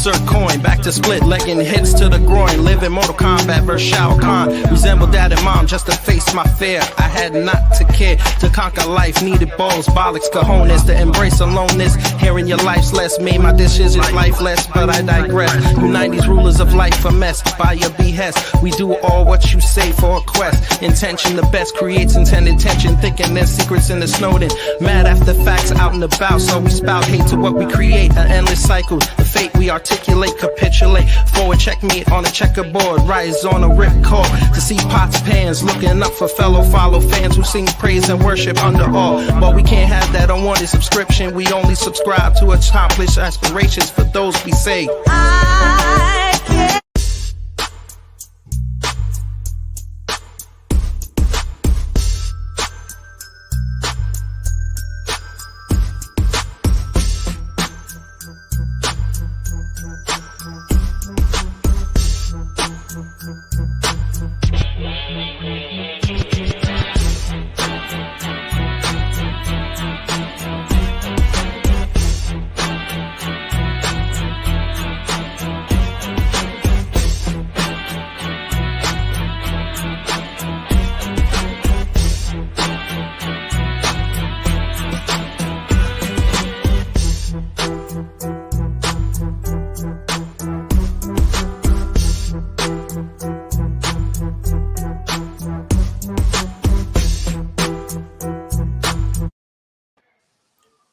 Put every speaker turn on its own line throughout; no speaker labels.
insert coin, back to split, legging hits to the groin, living Mortal Kombat versus Shao Kahn. Resemble dad and mom just to face my fear. I had not to care to conquer life, needed balls, bollocks, cojones to embrace aloneness. Hearing your life's less made my decisions lifeless, but I digress. You 90s rulers of life a mess by your behest. We do all what you say for a quest. Intention the best creates intended tension, thinking there's secrets in the Snowden. Mad after facts out and about, so we spout hate to what we create. An endless cycle, the fate we articulate, capitulate. Forward checkmate on a checkerboard, rise on a ripcord to see pots, pans, looking up for fellow follow fans who sing praise and worship under awe. But we can't have that unwanted subscription. We only subscribe to accomplish aspirations for those we say. I can't.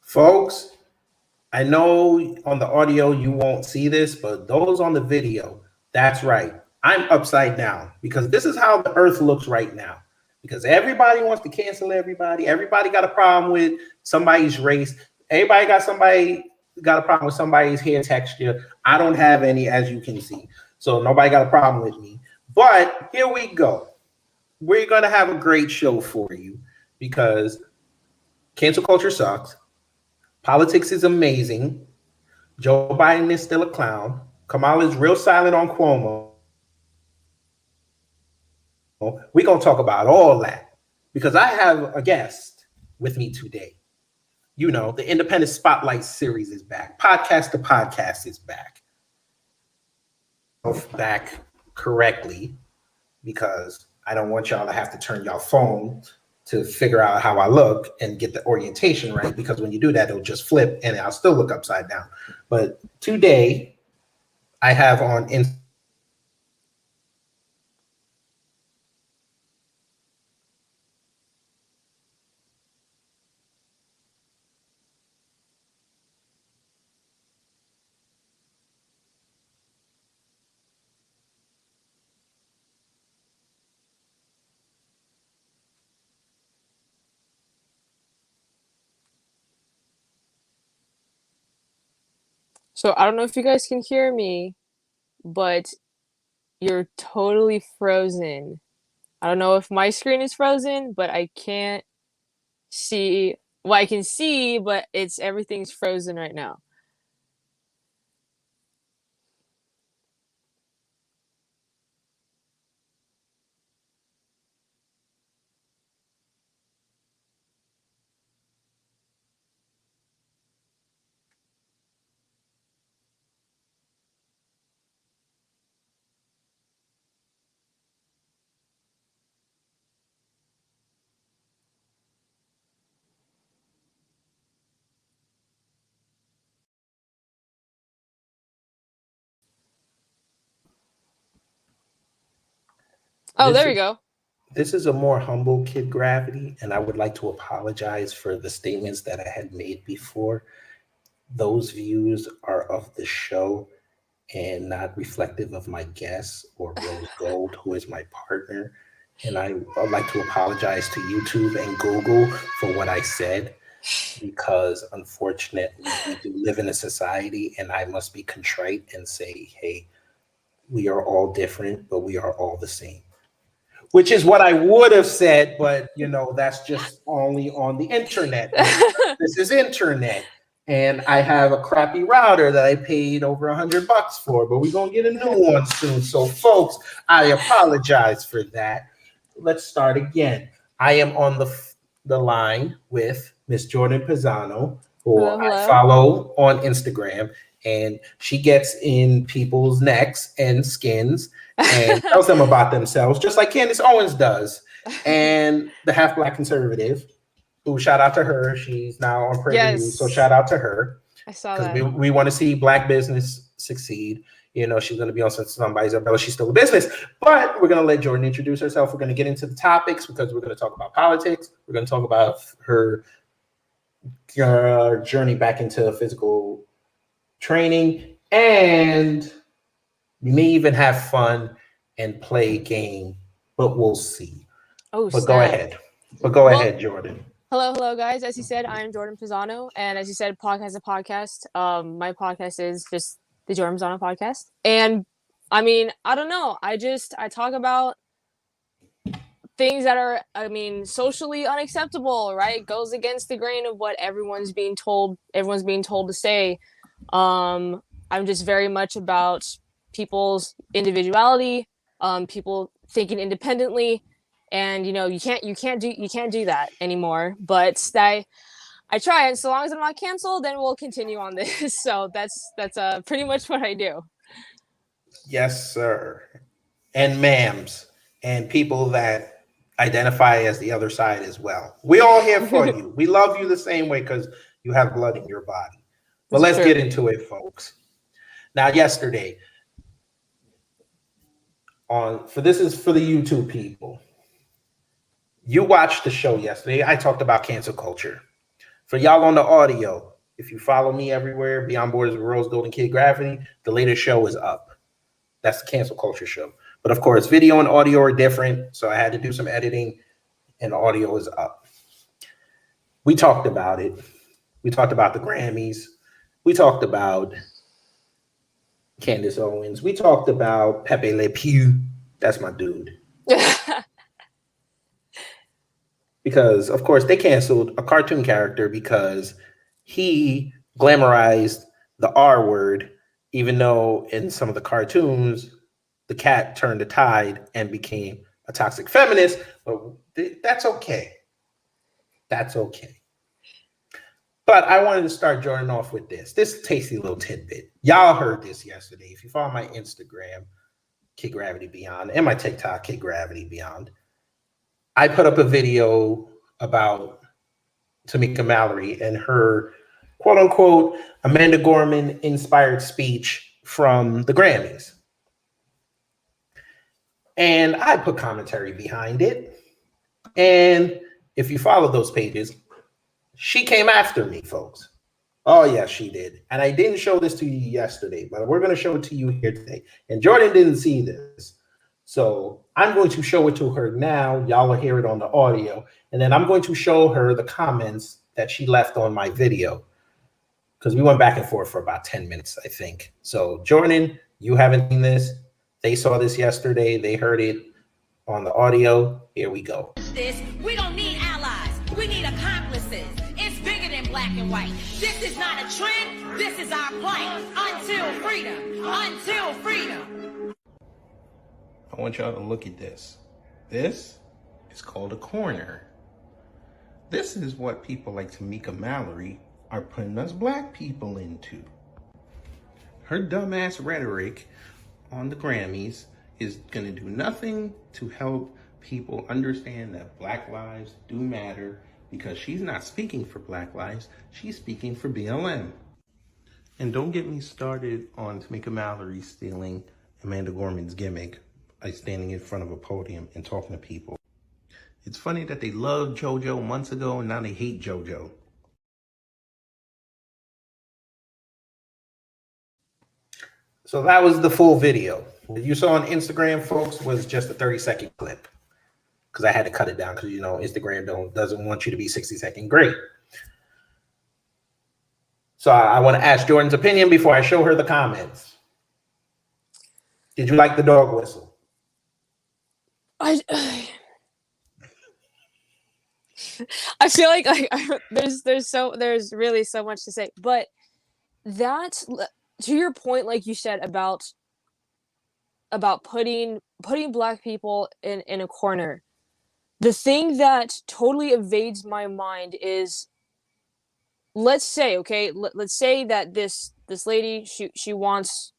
Folks, I know on the audio you won't see this, but those on the video, that's right. I'm upside down because this is how the earth looks right now. Because everybody wants to cancel everybody. Everybody got a problem with somebody's race. Everybody got a problem with somebody's hair texture. I don't have any, as you can see. So nobody got a problem with me. But here we go. We're going to have a great show for you because cancel culture sucks. Politics is amazing. Joe Biden is still a clown. Kamala is real silent on Cuomo. We're going to talk about all that because I have a guest with me today. You know, the Independent Spotlight series is back. Podcast to Podcast is back. Back correctly because I don't want y'all to have to turn your phone to figure out how I look and get the orientation right, because when you do that, it'll just flip and I'll still look upside down. But today, I have on
So I don't know if you guys can hear me, but you're totally frozen. I don't know if my screen is frozen, but I can't see. Well, I can see, but everything's frozen right now. Oh, there we go.
This is a more humble Kid Gravity, and I would like to apologize for the statements that I had made before. Those views are of the show and not reflective of my guest or Rose Gold, who is my partner. And I would like to apologize to YouTube and Google for what I said, because unfortunately we do live in a society and I must be contrite and say, hey, we are all different, but we are all the same. Which is what I would have said, but you know, that's just only on the internet. This is internet. And I have a crappy router that I paid over $100 for, but we're gonna get a new one soon. So folks, I apologize for that. Let's start again. I am on the line with Miss Jordan Pizzano, who I follow on Instagram. and she gets in people's necks and skins and tells them about themselves, just like Candace Owens does. And the half black conservative, who, shout out to her, she's now on PragerU, so shout out to her.
I saw
Because
that.
we want to see black business succeed. You know, she's going to be on somebody's umbrella. She's still a business. But we're going to let Jordan introduce herself. We're going to get into the topics because we're going to talk about politics. We're going to talk about her journey back into physical training. And we may even have fun and play a game, but we'll see.
Oh,
but
snap.
go ahead. But go ahead, Jordan.
Hello, guys. As you said, I'm Jordan Pizzano, and as you said, podcast. My podcast is just the Jordan Pizzano podcast, and I mean, I don't know. I talk about things that are, socially unacceptable. Right? It goes against the grain of what everyone's being told. Everyone's being told to say. I'm just very much about people's individuality. People thinking independently. And you can't do that anymore. But I try, and so long as I'm not canceled, then we'll continue on this. So that's pretty much what I do.
Yes, sir. And ma'ams and people that identify as the other side as well. We all here for you. We love you the same way because you have blood in your body. But let's get into it, folks. Now, yesterday, this is for the YouTube people. You watched the show yesterday. I talked about cancel culture. For y'all on the audio, if you follow me everywhere, Beyond Borders with Rose Gold and Kid Gravity, the latest show is up. That's the cancel culture show. But of course, video and audio are different, so I had to do some editing, and the audio is up. We talked about it. We talked about the Grammys. We talked about Candace Owens. We talked about Pepe Le Pew. That's my dude. Because, of course, they canceled a cartoon character because he glamorized the R word, even though in some of the cartoons, the cat turned the tide and became a toxic feminist. But that's okay. That's okay. But I wanted to start Jordan off with this tasty little tidbit. Y'all heard this yesterday. If you follow my Instagram, Kid Gravity Beyond, and my TikTok, Kid Gravity Beyond, I put up a video about Tamika Mallory and her quote unquote Amanda Gorman inspired speech from the Grammys. And I put commentary behind it. And if you follow those pages, she came after me, folks. Oh, yeah, she did. And I didn't show this to you yesterday, but we're going to show it to you here today. And Jordan didn't see this. So I'm going to show it to her now. Y'all will hear it on the audio. And then I'm going to show her the comments that she left on my video. Because we went back and forth for about 10 minutes, I think. So Jordan, you haven't seen this. They saw this yesterday. They heard it on the audio. Here we go.
We don't need allies. We need accomplices. It's bigger than black and white. This is not a trend. This is our plight. Until freedom. Until freedom.
I want y'all to look at this. This is called a corner. This is what people like Tamika Mallory are putting us black people into. Her dumbass rhetoric on the Grammys is going to do nothing to help people understand that black lives do matter, because she's not speaking for black lives, she's speaking for BLM. And don't get me started on Tamika Mallory stealing Amanda Gorman's gimmick by standing in front of a podium and talking to people. It's funny that they loved JoJo months ago and now they hate JoJo. So that was the full video. What you saw on Instagram, folks, was just a 30-second clip. Because I had to cut it down because, you know, Instagram doesn't want you to be 60-second great. So I want to ask Jordan's opinion before I show her the comments. Did you like the dog whistle?
I feel like there's really so much to say, but that, to your point, like you said about putting black people in a corner, the thing that totally evades my mind is let's say, okay, let's say that this lady, she wants,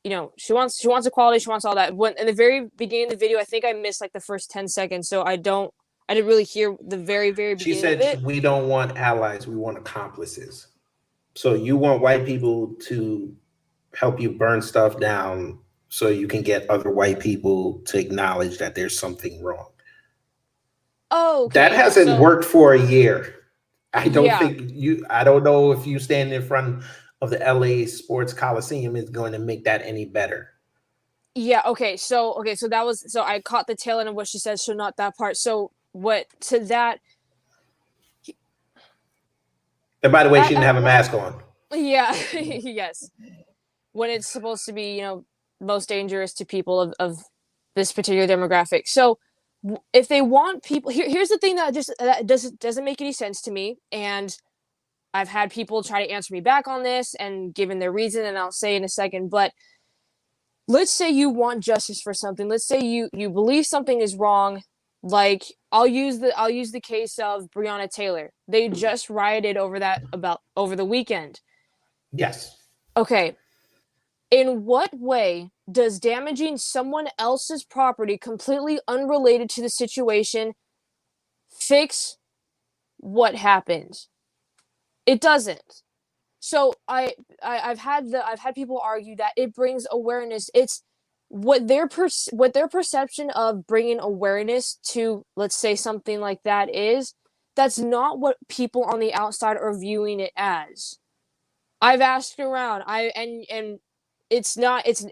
she wants equality, she wants all that. When in the very beginning of the video, I think I missed like the first 10 seconds, so I didn't really hear the very
She
beginning of
said
it.
we don't want allies, we want accomplices. So you want white people to help you burn stuff down so you can get other white people to acknowledge that there's something wrong.
Oh,
That
okay.
hasn't worked for a year. I
Yeah.
don't know if you stand in front of the LA Sports Coliseum is going to make that any better.
Yeah, okay. So I caught the tail end of what she said, so not that part. So what to that
And by the way, she didn't
at
have a
what
mask on.
yeah, yes. When it's supposed to be, most dangerous to people of this particular demographic. So if they want people here's the thing that doesn't make any sense to me, and I've had people try to answer me back on this and given their reason, and I'll say in a second, but let's say you want justice for something. Let's say you believe something is wrong. Like I'll use the case of Breonna Taylor. They just rioted over the weekend.
Yes.
Okay. In what way does damaging someone else's property completely unrelated to the situation fix what happened? It doesn't. So I've had people argue that it brings awareness. It's what their perception of bringing awareness to, let's say, something like that is. That's not what people on the outside are viewing it as. I've asked around. And it's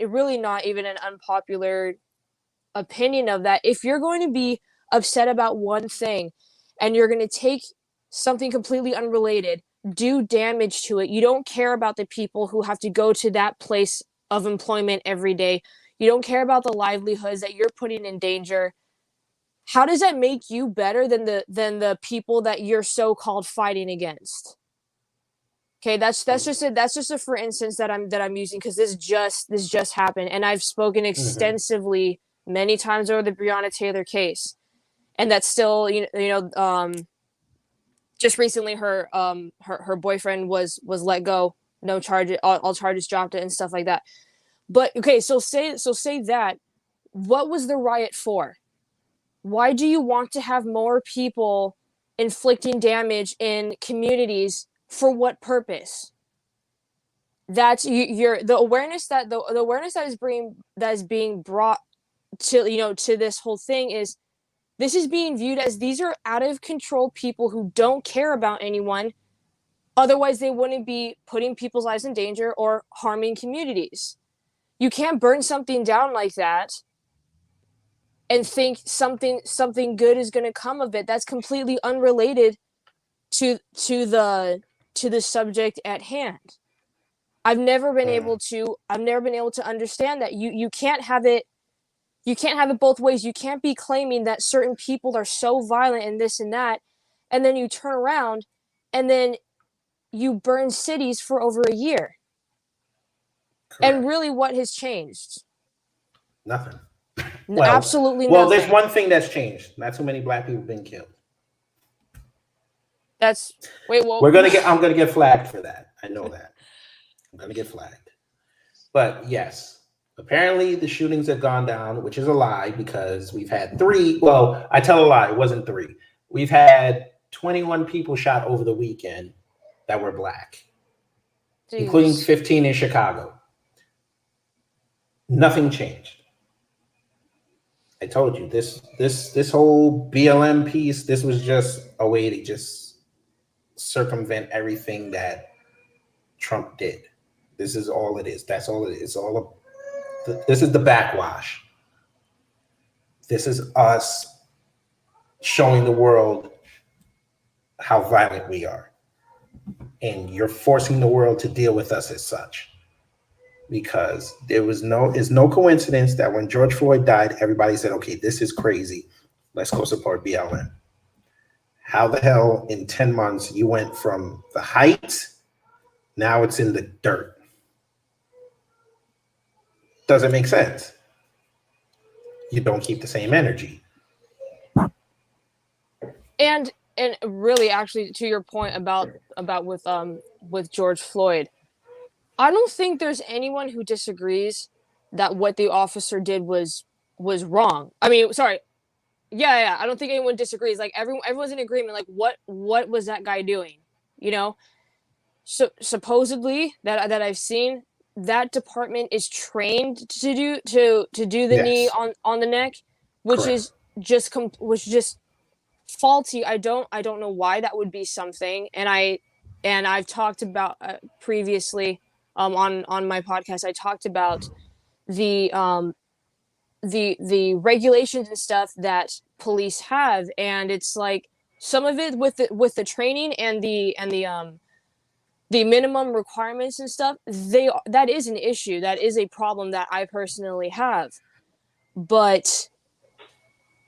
really not even an unpopular opinion of that. If you're going to be upset about one thing and you're going to take something completely unrelated, do damage to it. You don't care about the people who have to go to that place of employment every day. You don't care about the livelihoods that you're putting in danger. How does that make you better than the people that you're so-called fighting against? Okay, that's just a for instance that I'm using, because this just happened, and I've spoken extensively many times over the Breonna Taylor case, and that's still just recently her boyfriend was let go, no charges, all charges dropped, and stuff like that. But okay, so say that, what was the riot for? Why do you want to have more people inflicting damage in communities? For what purpose? That's you're the awareness that the awareness that is being brought to this whole thing is, this is being viewed as these are out of control people who don't care about anyone. Otherwise, they wouldn't be putting people's lives in danger or harming communities. You can't burn something down like that and think something good is going to come of it. That's completely unrelated to the subject at hand. I've never been able to understand that you can't have it both ways. You can't be claiming that certain people are so violent and this and that, and then you turn around and then you burn cities for over a year. Correct. And really, what has changed?
Nothing.
Absolutely nothing.
Well, there's one thing that's changed. Not too many black people have been killed. I'm gonna get flagged for that. I know that. I'm gonna get flagged. But yes, apparently the shootings have gone down, which is a lie, because we've had 3. Well, I tell a lie, it wasn't 3. We've had 21 people shot over the weekend that were black, including 15 in Chicago. Nothing changed. I told you this whole BLM piece, this was just a way to just circumvent everything that Trump did. This is all it is. That's all it is. This is the backwash. This is us showing the world how violent we are. And you're forcing the world to deal with us as such. Because it's no coincidence that when George Floyd died, everybody said, okay, this is crazy. Let's go support BLM. How the hell in 10 months you went from the height, now it's in the dirt? Doesn't make sense. You don't keep the same energy.
And and really, actually, to your point about with George Floyd, I don't think there's anyone who disagrees that what the officer did was wrong. I mean, sorry, yeah, I don't think anyone disagrees. Like everyone's in agreement. Like what was that guy doing? You know, so supposedly that I've seen, that department is trained to do the knee
Yes,
on the neck, which
correct.
is just faulty. I don't know why that would be something. And I've talked about previously on my podcast. I talked about the the regulations and stuff that police have, and it's like some of it with the training and the minimum requirements and stuff, that is an issue, that is a problem that I personally have. But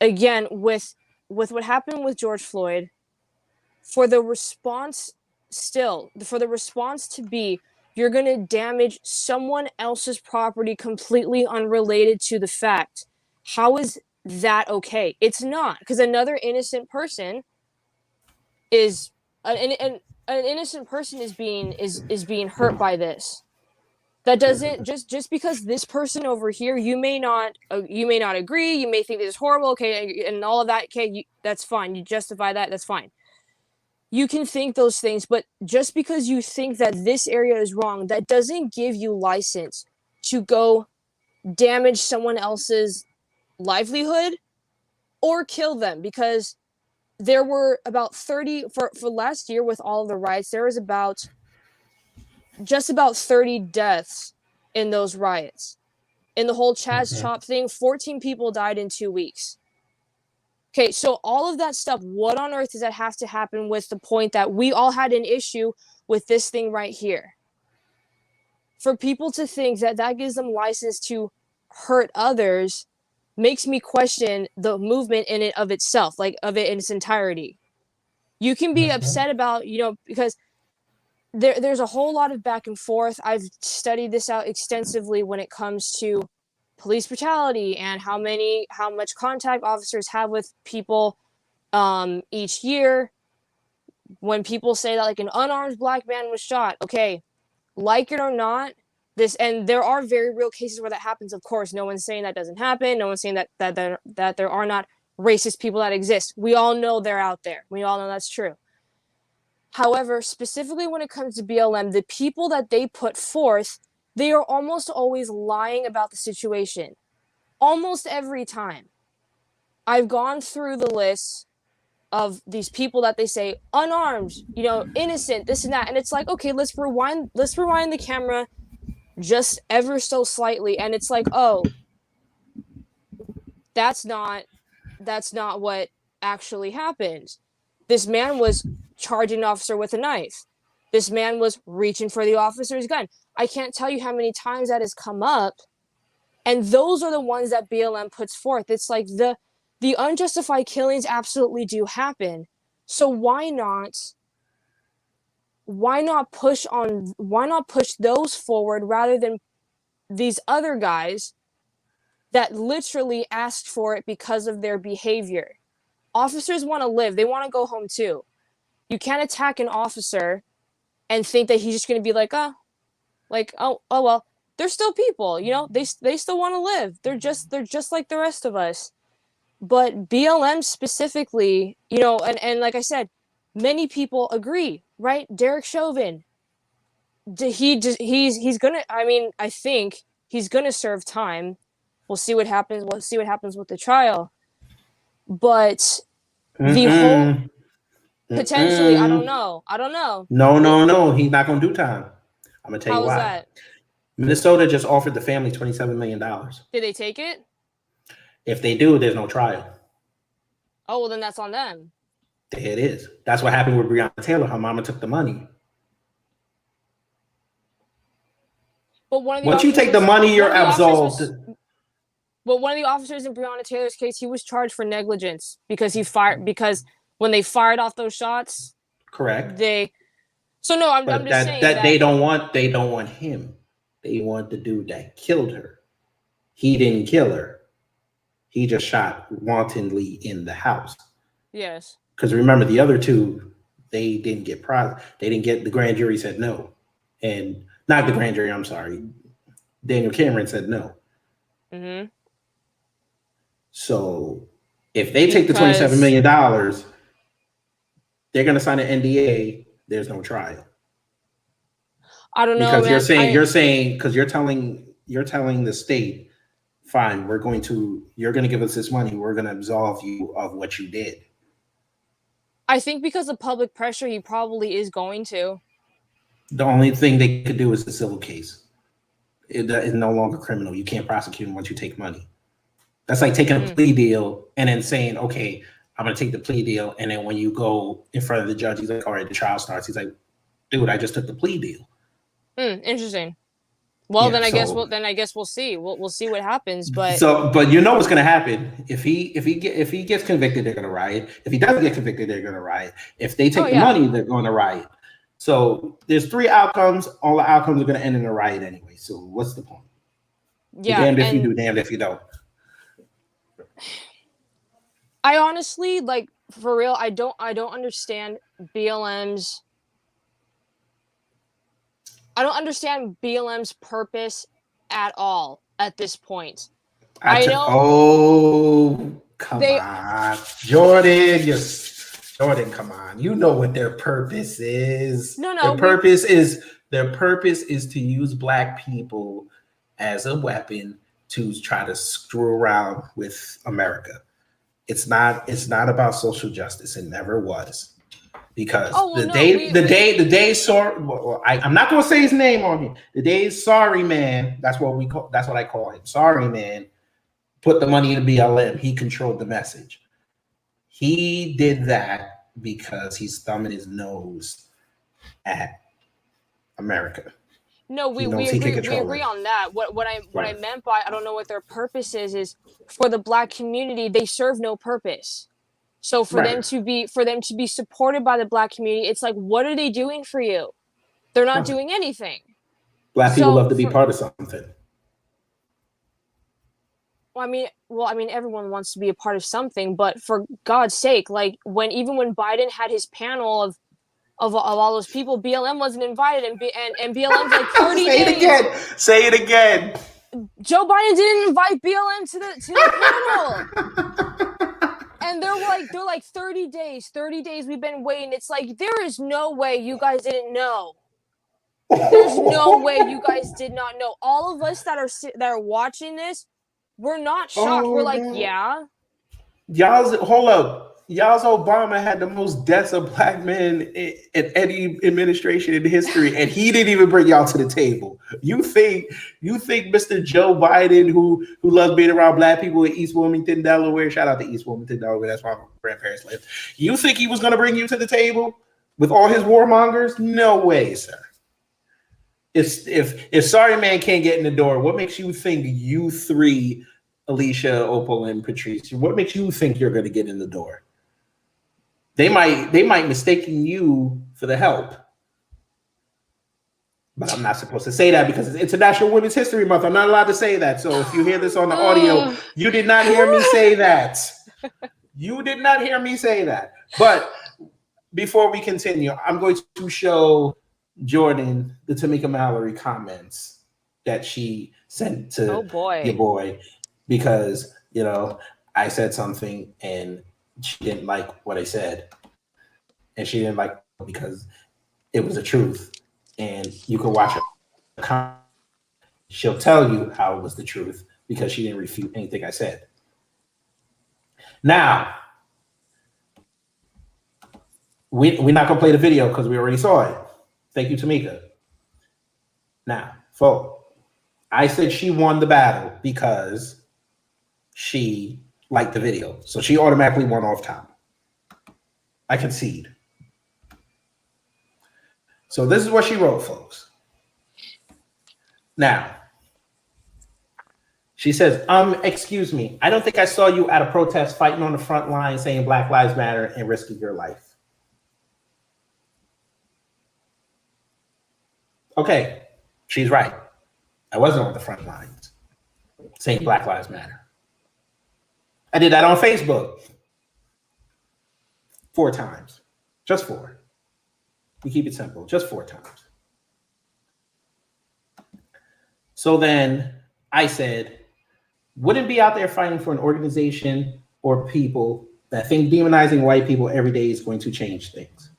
again, with what happened with George Floyd, for the response to be, you're going to damage someone else's property completely unrelated to the fact, how is that okay? It's not, because another innocent person is an innocent person is being hurt by this. That doesn't, just because this person over here, you may not agree, you may think this is horrible, okay, and all of that, okay, that's fine, you justify that, that's fine. You can think those things, but just because you think that this area is wrong, that doesn't give you license to go damage someone else's livelihood or kill them. Because there were about 30 for last year with all of the riots, there was about 30 deaths in those riots. In the whole Chaz Chop thing, 14 people died in 2 weeks. Okay, so all of that stuff, what on earth does that have to happen with the point that we all had an issue with this thing right here? For people to think that that gives them license to hurt others makes me question the movement in it of itself, like of it in its entirety. You can be upset about, because there's a whole lot of back and forth. I've studied this out extensively when it comes to police brutality and how much contact officers have with people each year. When people say that like an unarmed black man was shot, okay, like it or not, and there are very real cases where that happens. Of course, no one's saying that doesn't happen. No one's saying that there are not racist people that exist. We all know they're out there. We all know that's true. However, specifically when it comes to BLM, the people that they put forth, they are almost always lying about the situation. Almost every time. I've gone through the list of these people that they say unarmed, innocent, this and that, and it's like, okay, let's rewind the camera just ever so slightly, and it's like, oh, that's not what actually happened. This man was charging an officer with a knife. This man was reaching for the officer's gun. I can't tell you how many times that has come up, and those are the ones that BLM puts forth. It's like the unjustified killings absolutely do happen. So why not push those forward rather than these other guys that literally asked for it because of their behavior? Officers want to live. They want to go home too. You can't attack an officer and think that he's just going to be like, oh well, they're still people, they still want to live. They're just like the rest of us. But BLM specifically, and like I said, many people agree, right? Derek Chauvin, he's gonna, I think he's gonna serve time. We'll see what happens. We'll see what happens with the trial. But the whole potentially, I don't know.
No. He's not gonna do time. I'm gonna tell you why.
How is that?
Minnesota just offered the family $27 million.
Did they take it?
If they do, there's no trial.
Oh, well, then that's on them.
There it is. That's what happened with Breonna Taylor. Her mama took the money.
But
once you take the money, you're absolved.
But one of the officers in Breonna Taylor's case, he was charged for negligence because because when they fired off those shots,
correct.
So no, I'm just saying that
they don't want him. They want the dude that killed her. He didn't kill her. He just shot wantonly in the house.
Yes.
Because remember, the other two, they didn't get they didn't get, the grand jury said no. And not the grand jury, I'm sorry. Daniel Cameron said no.
Mm-hmm.
So if they take the $27 million, they're going to sign an NDA. There's no trial.
I don't know.
Because you're saying, because you're telling the state, fine, you're going to give us this money. We're going to absolve you of what you did.
I think because of public pressure, he probably is going to.
The only thing they could do is a civil case. It is no longer criminal. You can't prosecute him once you take money. That's like taking a plea deal and then saying, okay, I'm going to take the plea deal. And then when you go in front of the judge, he's like, all right, the trial starts. He's like, dude, I just took the plea deal.
Interesting. Well, yeah, then I guess we'll see. We'll see what happens. But
you know what's going to happen if he gets convicted, they're going to riot. If he doesn't get convicted, they're going to riot. If they take the money, they're going to riot. So there's 3 outcomes. All the outcomes are going to end in a riot anyway. So what's the point?
Yeah,
damned if you do, damned if you don't.
I honestly, like, for real, I don't understand BLM's. I don't understand BLM's purpose at all at this point. I know.
Oh, come on, Jordan! Jordan, come on. You know what their purpose is.
No.
Their purpose is to use Black people as a weapon to try to screw around with America. It's not about social justice. It never was. Because I'm not gonna say his name on here. The day Sorry Man, that's what I call him. Sorry Man put the money in BLM. He controlled the message. He did that because he's thumbing his nose at America.
No, we agree on that. What I meant by I don't know what their purpose is for the Black community, they serve no purpose. So for them to be supported by the Black community, it's like, what are they doing for you? They're not doing anything.
Black people love to be part of something.
Well, I mean, everyone wants to be a part of something, but for God's sake, like when Biden had his panel of all those people, BLM wasn't invited, and BLM's like 30 days.
Say it again.
Joe Biden didn't invite BLM to the panel. And they're like 30 days we've been waiting. It's like, there is no way you guys didn't know. There's no way you guys did not know. All of us that are watching this, we're not shocked. We're like, yeah.
Hold up. Y'all's Obama had the most deaths of Black men in any administration in history, and he didn't even bring y'all to the table. You think Mr. Joe Biden, who loves being around Black people in East Wilmington, Delaware, shout out to East Wilmington, Delaware, that's where my grandparents live. You think he was going to bring you to the table with all his warmongers? No way, sir. If Sorry Man can't get in the door, what makes you think you three, Alicia, Opal, and Patrice, what makes you think you're going to get in the door? They might mistaken you for the help. But I'm not supposed to say that because it's International Women's History Month. I'm not allowed to say that. So if you hear this on the audio, you did not hear me say that. You did not hear me say that. But before we continue, I'm going to show Jordan the Tamika Mallory comments that she sent to your boy because, I said something and she didn't like what I said, and she didn't like it because it was the truth. And you can watch it. She'll tell you how it was the truth because she didn't refute anything I said. Now, we're not gonna play the video because we already saw it. Thank you, Tamika. Now, folks, I said she won the battle because she liked the video. So she automatically won off top. I concede. So this is what she wrote, folks. Now, she says, excuse me, I don't think I saw you at a protest fighting on the front line saying Black Lives Matter and risking your life. Okay, she's right. I wasn't on the front lines saying Black Lives Matter. I did that on Facebook. 4 times. Just 4. We keep it simple. Just 4 times. So then I said, wouldn't be out there fighting for an organization or people that think demonizing white people every day is going to change things.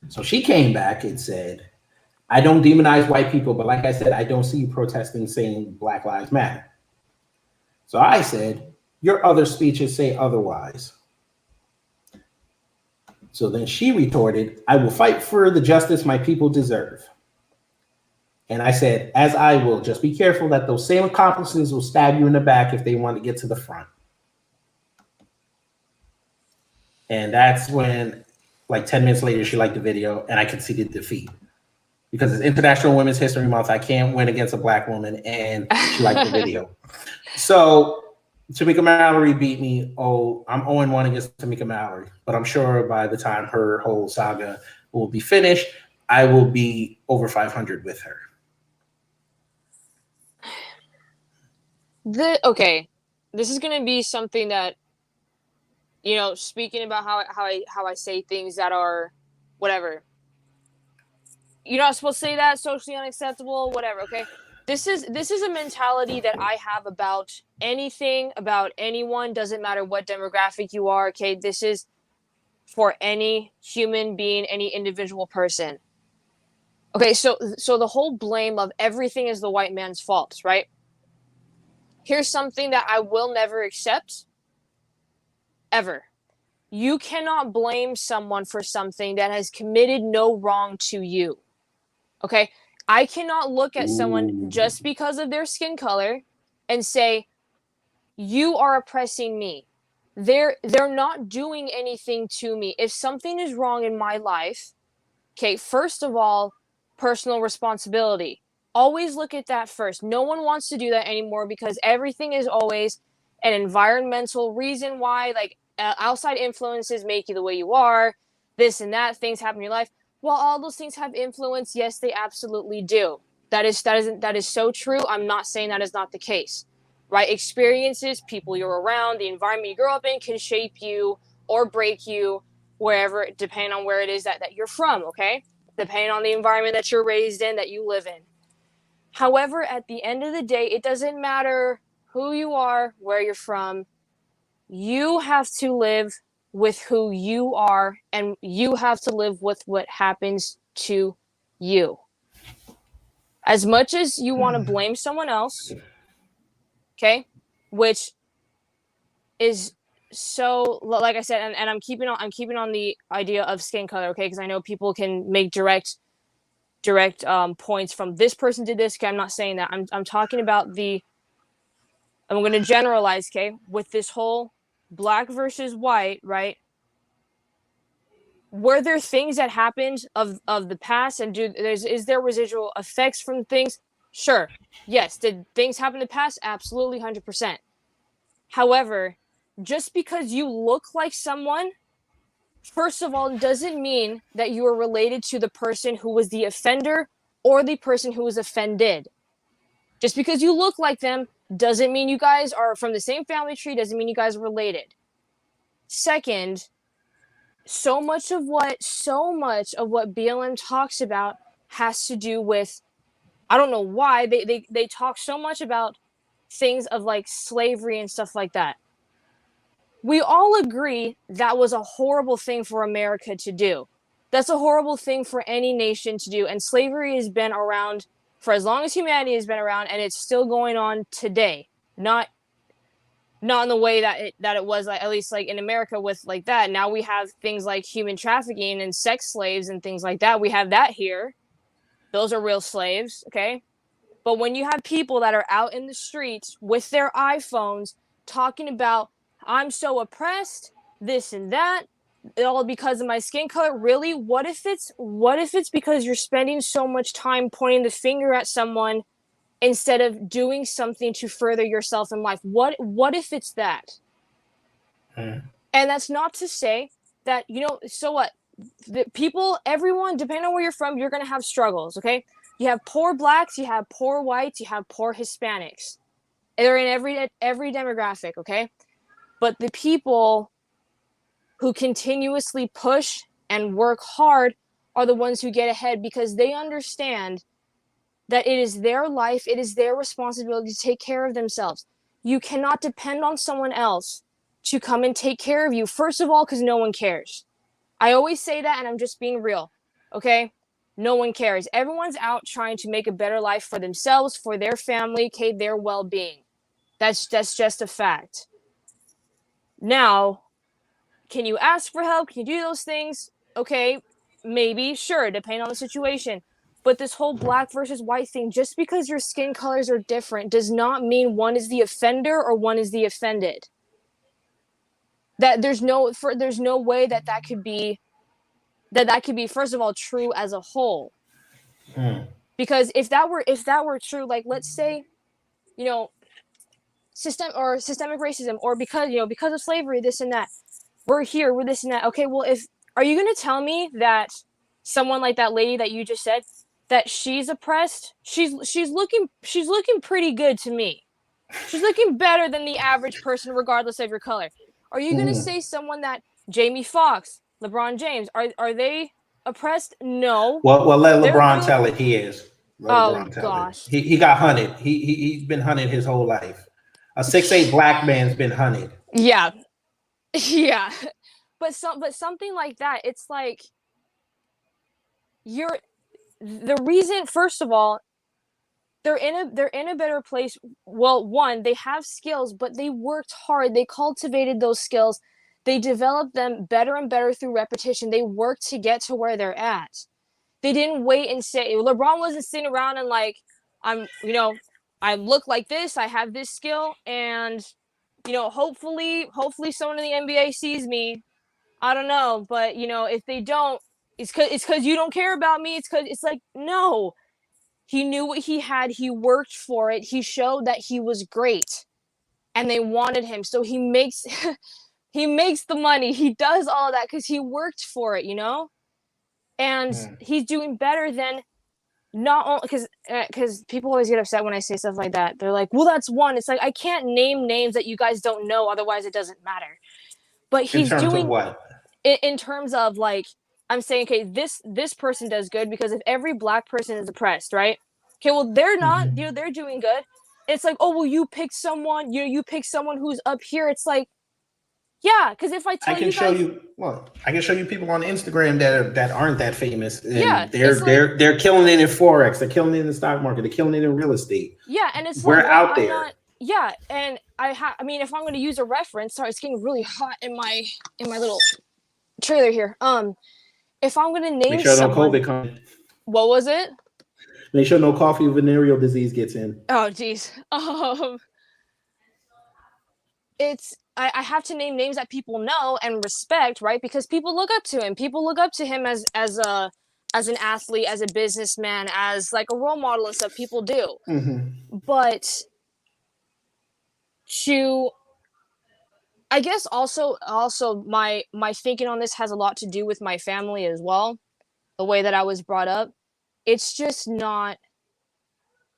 So she came back and said, I don't demonize white people, but like I said, I don't see you protesting saying Black Lives Matter. So I said, your other speeches say otherwise. So then she retorted, I will fight for the justice my people deserve. And I said, as I will, just be careful that those same accomplices will stab you in the back if they want to get to the front. And that's when, like 10 minutes later, she liked the video and I conceded defeat. Because it's International Women's History Month, I can't win against a Black woman, and she liked the video. So Tamika Mallory beat me. Oh, I'm 0-1 against Tamika Mallory. But I'm sure by the time her whole saga will be finished, I will be over 500 with her.
Okay, this is gonna be something that, you know, speaking about how I say things that are whatever. You're not supposed to say that, socially unacceptable, whatever, okay? This is a mentality that I have about anything, about anyone, doesn't matter what demographic you are, okay? This is for any human being, any individual person. Okay, so the whole blame of everything is the white man's fault, right? Here's something that I will never accept, ever. You cannot blame someone for something that has committed no wrong to you. Okay? I cannot look at someone just because of their skin color and say, you are oppressing me. They're not doing anything to me. If something is wrong in my life, okay, first of all, personal responsibility. Always look at that first. No one wants to do that anymore because everything is always an environmental reason why, like outside influences make you the way you are, this and that, things happen in your life. While all those things have influence, yes, they absolutely do. That is so true. I'm not saying that is not the case, right? Experiences, people you're around, the environment you grow up in can shape you or break you wherever, depending on where it is that you're from, okay? Depending on the environment that you're raised in, that you live in. However, at the end of the day, it doesn't matter who you are, where you're from. You have to live with who you are, and you have to live with what happens to you. As much as you want to blame someone else, okay, which is so, like I said, and I'm keeping on the idea of skin color, okay, because I know people can make direct points from this person did this. Okay, I'm not saying that. I'm talking about I'm going to generalize, okay, with this whole black versus white, right? Were there things that happened of the past, and is there residual effects from things? Sure. Yes. Did things happen in the past? Absolutely, 100%. However, just because you look like someone, first of all, doesn't mean that you are related to the person who was the offender or the person who was offended. Just because you look like them doesn't mean you guys are from the same family tree, doesn't mean you guys are related. Second, so much of what BLM talks about has to do with, I don't know why, they talk so much about things of like slavery and stuff like that. We all agree that was a horrible thing for America to do. That's a horrible thing for any nation to do. And slavery has been around for as long as humanity has been around, and it's still going on today. Not in the way that it was, like, at least like in America with like that. Now we have things like human trafficking and sex slaves and things like that. We have that here. Those are real slaves, okay? But when you have people that are out in the streets with their iPhones talking about, I'm so oppressed, this and that, all because of my skin color. Really? What if it's because you're spending so much time pointing the finger at someone instead of doing something to further yourself in life? What if it's that? And that's not to say that, so what? The people, everyone, depending on where you're from, you're going to have struggles, okay? You have poor blacks, you have poor whites, you have poor Hispanics. They're in every demographic, okay? But the people who continuously push and work hard are the ones who get ahead, because they understand that it is their life, it is their responsibility to take care of themselves. You cannot depend on someone else to come and take care of you. First of all, because no one cares. I always say that, and I'm just being real, okay? No one cares. Everyone's out trying to make a better life for themselves, for their family, okay, their well-being. That's just a fact. Now, can you ask for help? Can you do those things? Okay, maybe, sure, depending on the situation. But this whole black versus white thing, just because your skin colors are different does not mean one is the offender or one is the offended. That there's no way that could be first of all true as a whole. Because if that were true, like let's say, you know, systemic racism, or because of slavery, this and that, we're here, we're this and that. Okay, well, are you gonna tell me that someone like that lady that you just said, that she's oppressed? She's looking pretty good to me. She's looking better than the average person, regardless of your color. Are you gonna say someone that Jamie Foxx, LeBron James, are they oppressed? No.
Well, let LeBron tell it. He is. Let LeBron tell
gosh.
it. He got hunted. He's been hunted his whole life. A 6'8" black man's been hunted.
Yeah. Yeah. But something like that, it's like the reason, first of all, they're in a better place. Well, one, they have skills, but they worked hard. They cultivated those skills. They developed them better and better through repetition. They worked to get to where they're at. They didn't wait and say, LeBron wasn't sitting around and like, I look like this, I have this skill, and hopefully someone in the NBA sees me. I don't know, but if they don't, it's because you don't care about me. It's because it's like, no. He knew what he had. He worked for it. He showed that he was great, and they wanted him. So he makes he makes the money. He does all of that because he worked for it, and he's doing better than not only because people always get upset when I say stuff like that. They're like, well, that's one. It's like, I can't name names that you guys don't know, otherwise it doesn't matter. But he's
in terms
doing
of what?
In terms of, like, I'm saying, okay, this person does good, because if every black person is oppressed, right? Okay, well, they're not, they're doing good. It's like, oh, well, you pick someone, you pick someone who's up here. It's like, yeah, because if I tell you guys,
I can show you people on Instagram that aren't that famous. And
yeah,
they're killing it in Forex. They're killing it in the stock market. They're killing it in real estate.
Yeah, and it's
we're
like, well,
out there.
Yeah, and I mean, if I'm going to use a reference, sorry, it's getting really hot in my little trailer here. If I'm going to name
make sure
someone,
no COVID comes.
What was it?
Make sure no coffee venereal disease gets in.
Oh, geez. I have to name names that people know and respect, right? Because people look up to him. People look up to him as an athlete, as a businessman, as like a role model and stuff. People do. But I guess also my thinking on this has a lot to do with my family as well, the way that I was brought up. It's just not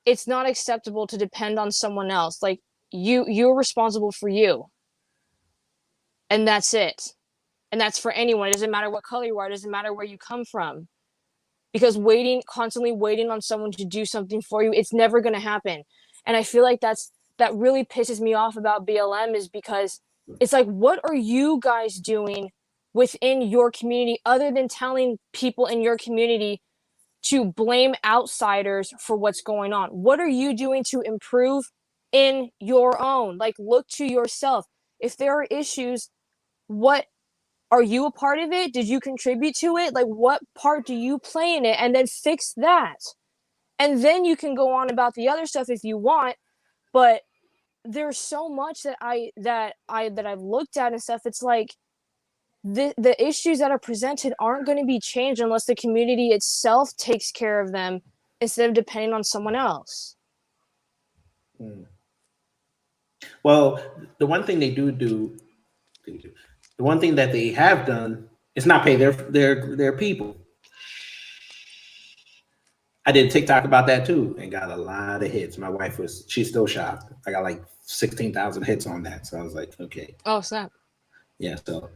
acceptable to depend on someone else. Like, you're responsible for you, and that's it. And that's for anyone. It doesn't matter what color you are. It doesn't matter where you come from, because constantly waiting on someone to do something for you, it's never going to happen. And I feel like that really pisses me off about BLM, is because it's like, what are you guys doing within your community other than telling people in your community to blame outsiders for what's going on? What are you doing to improve in your own? Like, look to yourself. If there are issues, what are you a part of it? Did you contribute to it? Like, what part do you play in it? And then fix that. And then you can go on about the other stuff if you want. But there's so much that I've looked at and stuff. It's like, the issues that are presented aren't going to be changed unless the community itself takes care of them instead of depending on someone else.
Well, the one thing the one thing that they have done is not pay their people. I did TikTok about that too and got a lot of hits. My wife she's still shocked. I got like 16,000 hits on that. So I was like, okay.
Oh, snap.
Yeah, so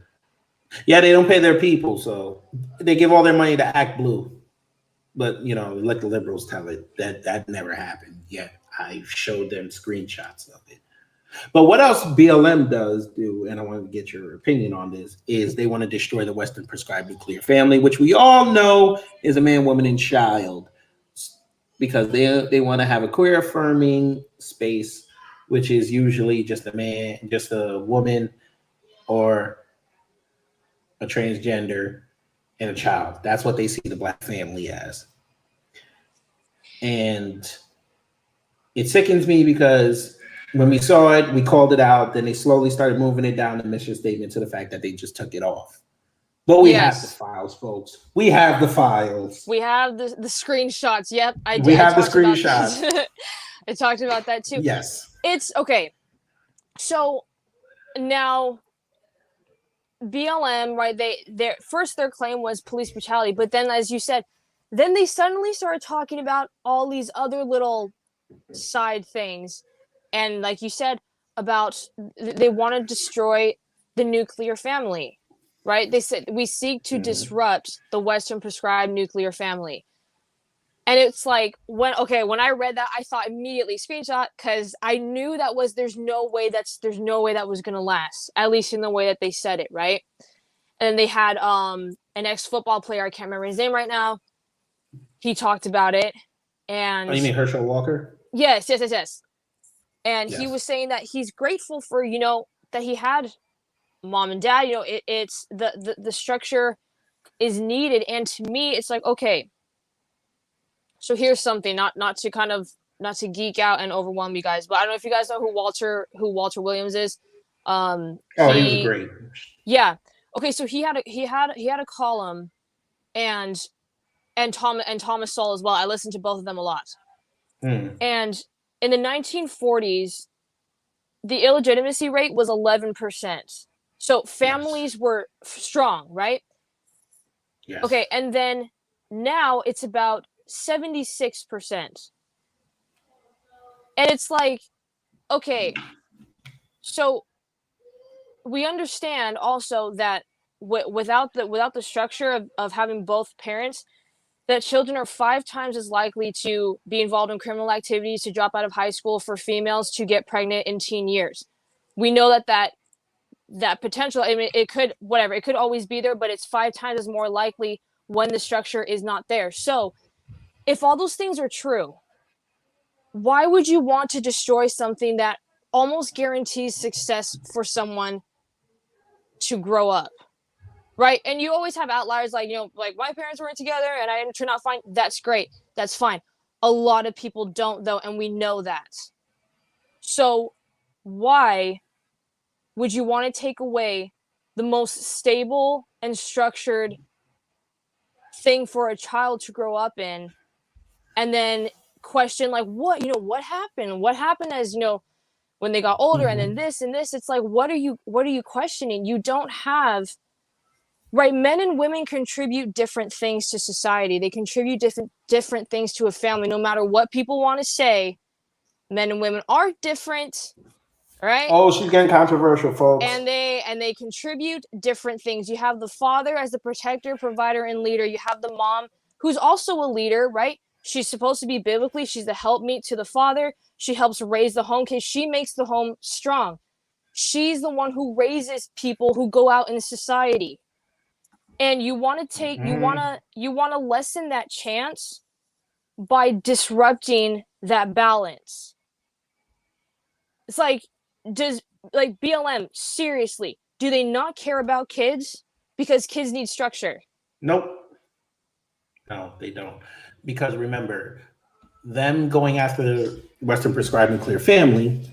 Yeah, they don't pay their people, so they give all their money to Act Blue. But let the liberals tell it that never happened yet. I showed them screenshots of it. But what else BLM does do, and I want to get your opinion on this, is they want to destroy the Western prescribed nuclear family, which we all know is a man, woman, and child, because they want to have a queer affirming space, which is usually just a man, just a woman, or a transgender and a child. That's what they see the Black family as. And it sickens me because when we saw it, we called it out. Then they slowly started moving it down the mission statement to the fact that they just took it off. But we have the files, folks. We have the files.
We have the screenshots. Yep,
we have the screenshots.
I talked about that too.
Yes.
It's okay. So now BLM, right? Their claim was police brutality, but then, as you said, then they suddenly started talking about all these other little side things, and like you said, about they want to destroy the nuclear family, right? They said we seek to disrupt the Western prescribed nuclear family. And it's like when I read that, I thought immediately screenshot, because I knew there's no way that was gonna last, at least in the way that they said it, right? And they had an ex-football player, I can't remember his name right now. He talked about it, and
you mean Herschel Walker?
Yes. And he was saying that he's grateful for that he had mom and dad. It's the structure is needed, and to me, it's like, okay. So here's something, not to geek out and overwhelm you guys, but I don't know if you guys know who Walter Williams is.
He was great.
Yeah. Okay, so he had a column, and Thomas Sowell as well. I listened to both of them a lot. And in the 1940s, the illegitimacy rate was 11%. So families were strong, right?
Yes.
Okay, and then now it's about 76%. And it's like, okay, so we understand also that without the structure of having both parents, that children are 5 times as likely to be involved in criminal activities, to drop out of high school, for females to get pregnant in teen years. We know that potential, I mean, it could always be there, but it's 5 times as more likely when the structure is not there. So if all those things are true, why would you want to destroy something that almost guarantees success for someone to grow up? Right? And you always have outliers, like, like my parents weren't together and I didn't turn out fine. That's great. That's fine. A lot of people don't, though, and we know that. So why would you want to take away the most stable and structured thing for a child to grow up in, and then question, like, what happened? What happened as, when they got older, and then this and this? It's like, what are you questioning? You don't have... Right, men and women contribute different things to society. They contribute different things to a family. No matter what people want to say, men and women are different, right?
Oh, she's getting controversial, folks.
And they contribute different things. You have the father as the protector, provider, and leader. You have the mom, who's also a leader, right? She's supposed to be biblically. She's the helpmeet to the father. She helps raise the home, because she makes the home strong. She's the one who raises people who go out in society. And you want to take, you want to lessen that chance by disrupting that balance. It's like, BLM, seriously, do they not care about kids? Because kids need structure.
Nope. No, they don't. Because remember, them going after the Western prescribed nuclear family,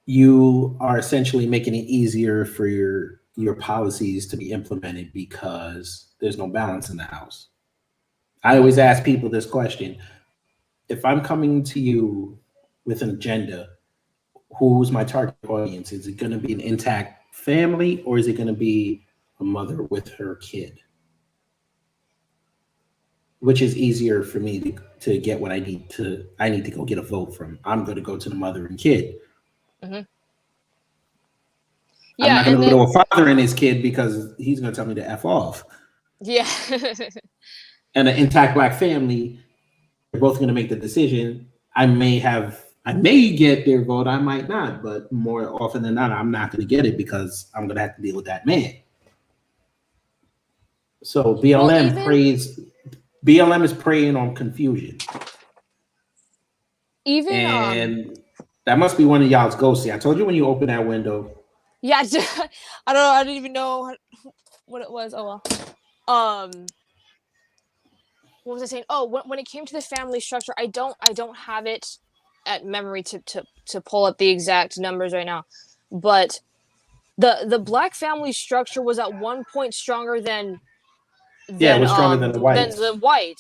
you are essentially making it easier for your policies to be implemented, because there's no balance in the house. I always ask people this question: if I'm coming to you with an agenda, who's my target audience? Is it going to be an intact family, or is it going to be a mother with her kid? Which is easier for me to get what I need to go get a vote from? I'm going to go to the mother and kid. I'm
Yeah,
not going
and
to
then
go to a father and his kid because he's going to tell me to F off.
yeah.
And an intact black family, they're both going to make the decision. I may get their vote, I might not, but more often than not, I'm not going to get it because I'm going to have to deal with that man. So
Well, even
BLM is preying on confusion.
even
And that must be one of y'all's ghosty. I told you when you open that window.
yeah, I don't know, I didn't even know what it was. Oh well. What was I saying? Oh, when it came to the family structure, I don't have it at memory to pull up the exact numbers right now, but the black family structure was at one point stronger
Yeah, it was stronger than the
than
whites.
the white.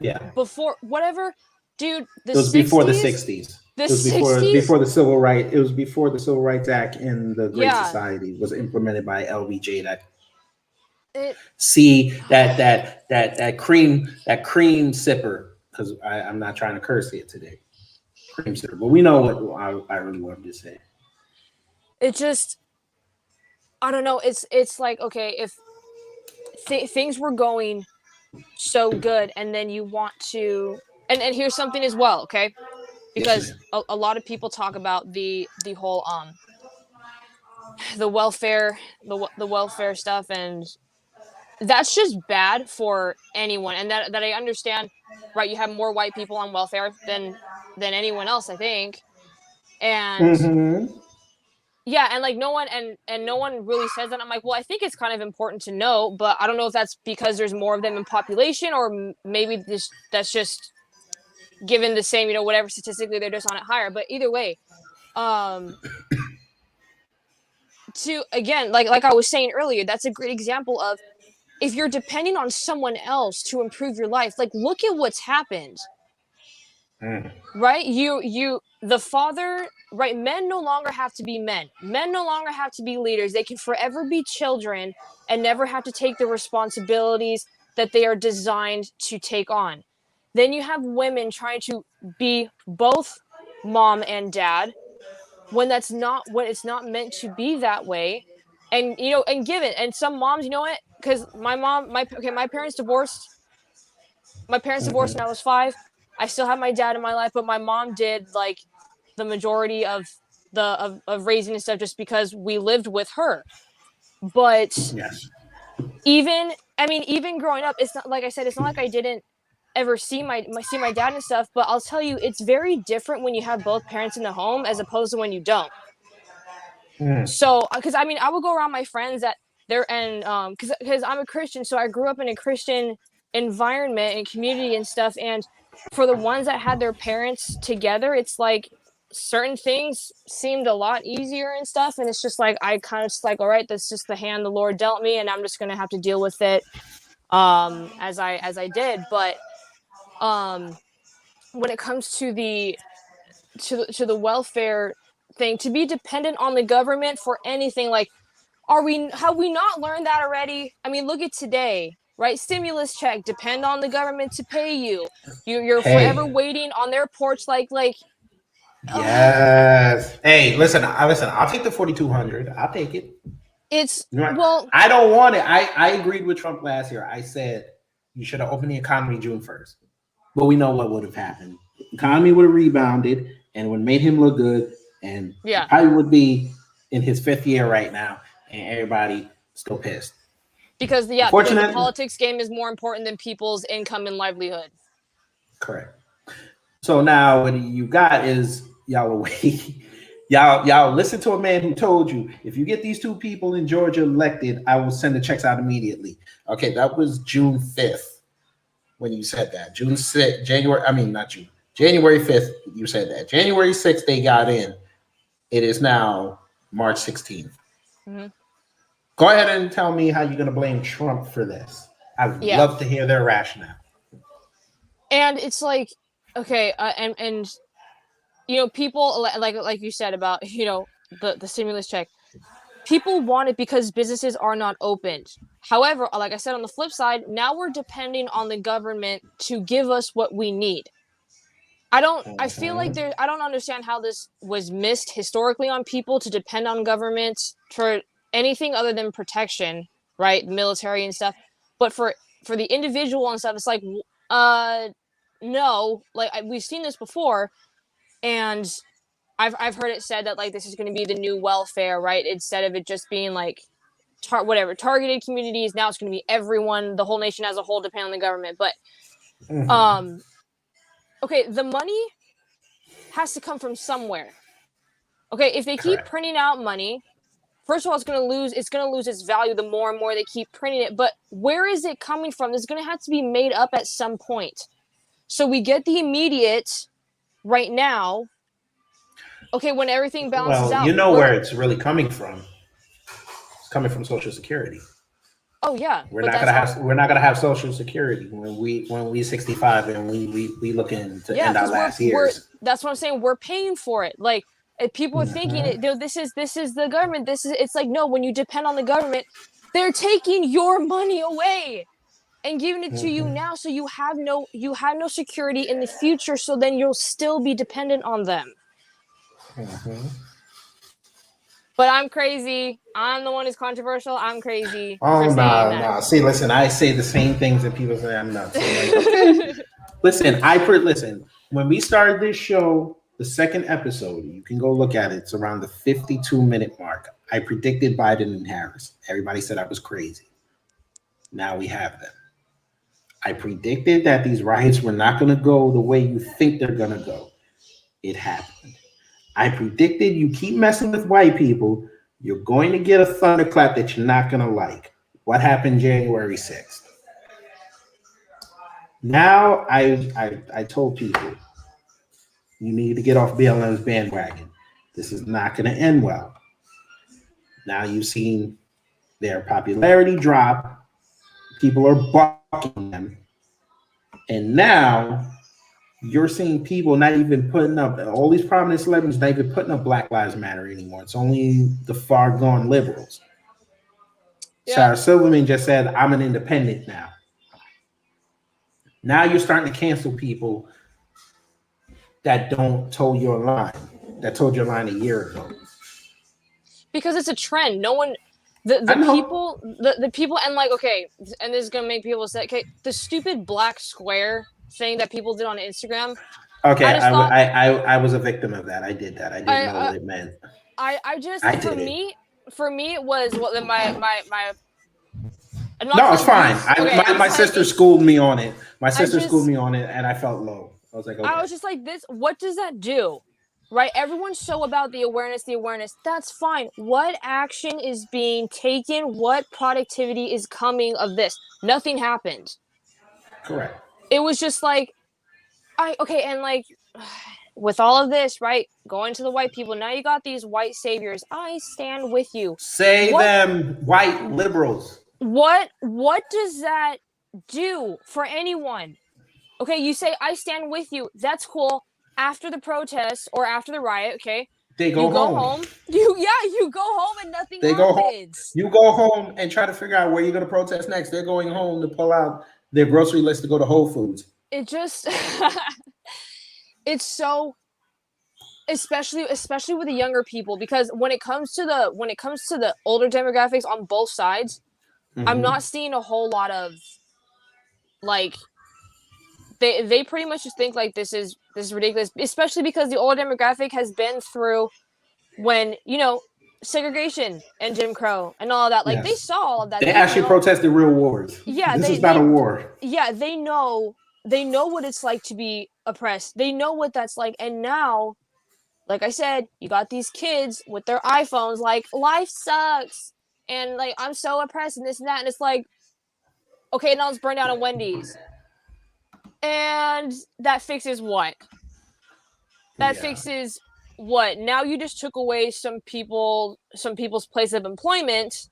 Yeah.
Before whatever, dude.
It was before the 60s.
The
It was
60s.
before the civil right. It was before the Civil Rights Act and the Great
Yeah.
Society was implemented by LBJ.
It,
That cream sipper, because I'm not trying to curse here today. Cream sipper, but we know what I really wanted to say.
it just, I don't know. It's like, okay, if things were going so good, and then you want to, and here's something as well, okay?
Yes,
Because a lot of people talk about the whole the welfare, the welfare stuff, and that's just bad for anyone, and that I understand, right? You have more white people on welfare than anyone else, I think, and
Mm-hmm.
yeah, and like no one, and no one really says that. I'm like, well, I think it's kind of important to know, but I don't know if that's because there's more of them in population, or maybe that's just given the same, whatever, statistically they're just on it higher. But either way, um to, again, like I was saying earlier, that's a great example of, if you're depending on someone else to improve your life, like, look at what's happened. Right? The father, right? Men no longer have to be men. Men no longer have to be leaders. They can forever be children and never have to take the responsibilities that they are designed to take on. Then you have women trying to be both mom and dad, when it's not meant to be that way. And and given, and some moms, what, because my parents divorced. My parents divorced when I was 5. I still have my dad in my life, but my mom did, like, the majority of of raising and stuff, just because we lived with her. But
Yes.
even growing up, it's not like I said, it's not like I didn't ever see my dad and stuff, but I'll tell you, it's very different when you have both parents in the home as opposed to when you don't. So, because I would go around my friends that they're, and because I'm a Christian, so I grew up in a Christian environment and community and stuff. And for the ones that had their parents together, it's like certain things seemed a lot easier and stuff. And it's just like, I kind of just like, all right, that's just the hand the Lord dealt me, and I'm just gonna have to deal with it as I did. But when it comes to the welfare thing, to be dependent on the government for anything, like, have we not learned that already? Look at today, right? Stimulus check, depend on the government to pay you. You're forever
Hey.
waiting on their porch, like
Yes. Hey, listen. I'll take the 4,200. I'll take it.
it's,
You know what?
well,
I don't want it. I agreed with Trump last year. I said you should have opened the economy June 1st. But we know what would have happened. The economy would have rebounded and would have made him look good. And
yeah,
he probably would be in his 5th year right now. And everybody still pissed.
because the politics game is more important than people's income and livelihood.
Correct. So now what you got is y'all away. Y'all listen to a man who told you, if you get these 2 people in Georgia elected, I will send the checks out immediately. Okay, that was June 5th when you said that. January 5th, you said that. January 6th, they got in. It is now March 16th. Mm-hmm. Go ahead and tell me how you're going to blame Trump for this. I'd love to hear their rationale.
And it's like, okay, and people, like you said about, the stimulus check. People want it because businesses are not opened. However, like I said, on the flip side, now we're depending on the government to give us what we need. I feel like I don't understand how this was missed historically on people to depend on government for anything other than protection, right? Military and stuff. But for the individual and stuff, it's like, no, like we've seen this before, and I've heard it said that like this is going to be the new welfare, right? Instead of it just being like targeted communities, now it's going to be everyone, the whole nation as a whole, depending on the government. But okay, the money has to come from somewhere. Okay, if they keep printing out money, first of all, it's going to lose its value the more and more they keep printing it. But where is it coming from? It's going to have to be made up at some point. So we get the immediate right now. Okay, when everything balances out.
You know where it's really coming from. It's coming from Social Security.
Oh yeah,
we're not gonna have Social Security when we 65 and we looking to end our last years.
That's what I'm saying. We're paying for it. Like if people are thinking, this is the government. It's like no. When you depend on the government, they're taking your money away and giving it to you now, so you have no security in the future. So then you'll still be dependent on them. But I'm crazy. I'm the one who's controversial. I'm crazy.
Oh, no. See, listen, I say the same things and people say I'm nuts. So like, okay. Listen, when we started this show, the second episode, you can go look at it. It's around the 52-minute mark. I predicted Biden and Harris. Everybody said I was crazy. Now we have them. I predicted that these riots were not going to go the way you think they're going to go. It happened. I predicted you keep messing with white people, you're going to get a thunderclap that you're not going to like. What happened January 6th? Now I told people, you need to get off BLM's bandwagon. This is not going to end well. Now you've seen their popularity drop. People are bucking them. And now you're seeing people not even putting up, all these prominent celebrities not even putting up Black Lives Matter anymore. It's only the far gone liberals. Yeah. Sarah Silverman just said, I'm an independent now. Now you're starting to cancel people that don't toe your line, that told your line a year ago.
Because it's a trend. No one, the people, and like, okay, and this is going to make people say, okay, the stupid black square thing that people did on Instagram.
Okay, I was a victim of that. I did that. I didn't know what it meant. For me, it was my. No, it's fine. My sister schooled me on it. Schooled me on it, and I felt low. I was like, okay.
I was just like, this. What does that do? Right? Everyone's so about the awareness. That's fine. What action is being taken? What productivity is coming of this? Nothing happened.
Correct.
It was just like, and like, with all of this, right, going to the white people, now you got these white saviors. I stand with you.
Them white liberals.
What does that do for anyone? Okay, you say, I stand with you. That's cool. After the protest or after the riot, okay,
you go home.
You go home and nothing happens.
You go home and try to figure out where you're going to protest next. They're going home to pull out their grocery list to go to Whole Foods.
It just, it's so, especially with the younger people, because when it comes to the older demographics on both sides, I'm not seeing a whole lot of, like, they pretty much just think like this is ridiculous, especially because the older demographic has been through when, segregation and Jim Crow and all of that. Like, yes. They saw all of that.
They actually protested real wars.
Yeah,
this is not a war.
Yeah, they know what it's like to be oppressed. They know what that's like. And now, like I said, you got these kids with their iPhones like, life sucks. And like, I'm so oppressed and this and that. And it's like, okay, now let's burn down a Wendy's. And that fixes what? Fixes what? Now you just took away some people's place of employment,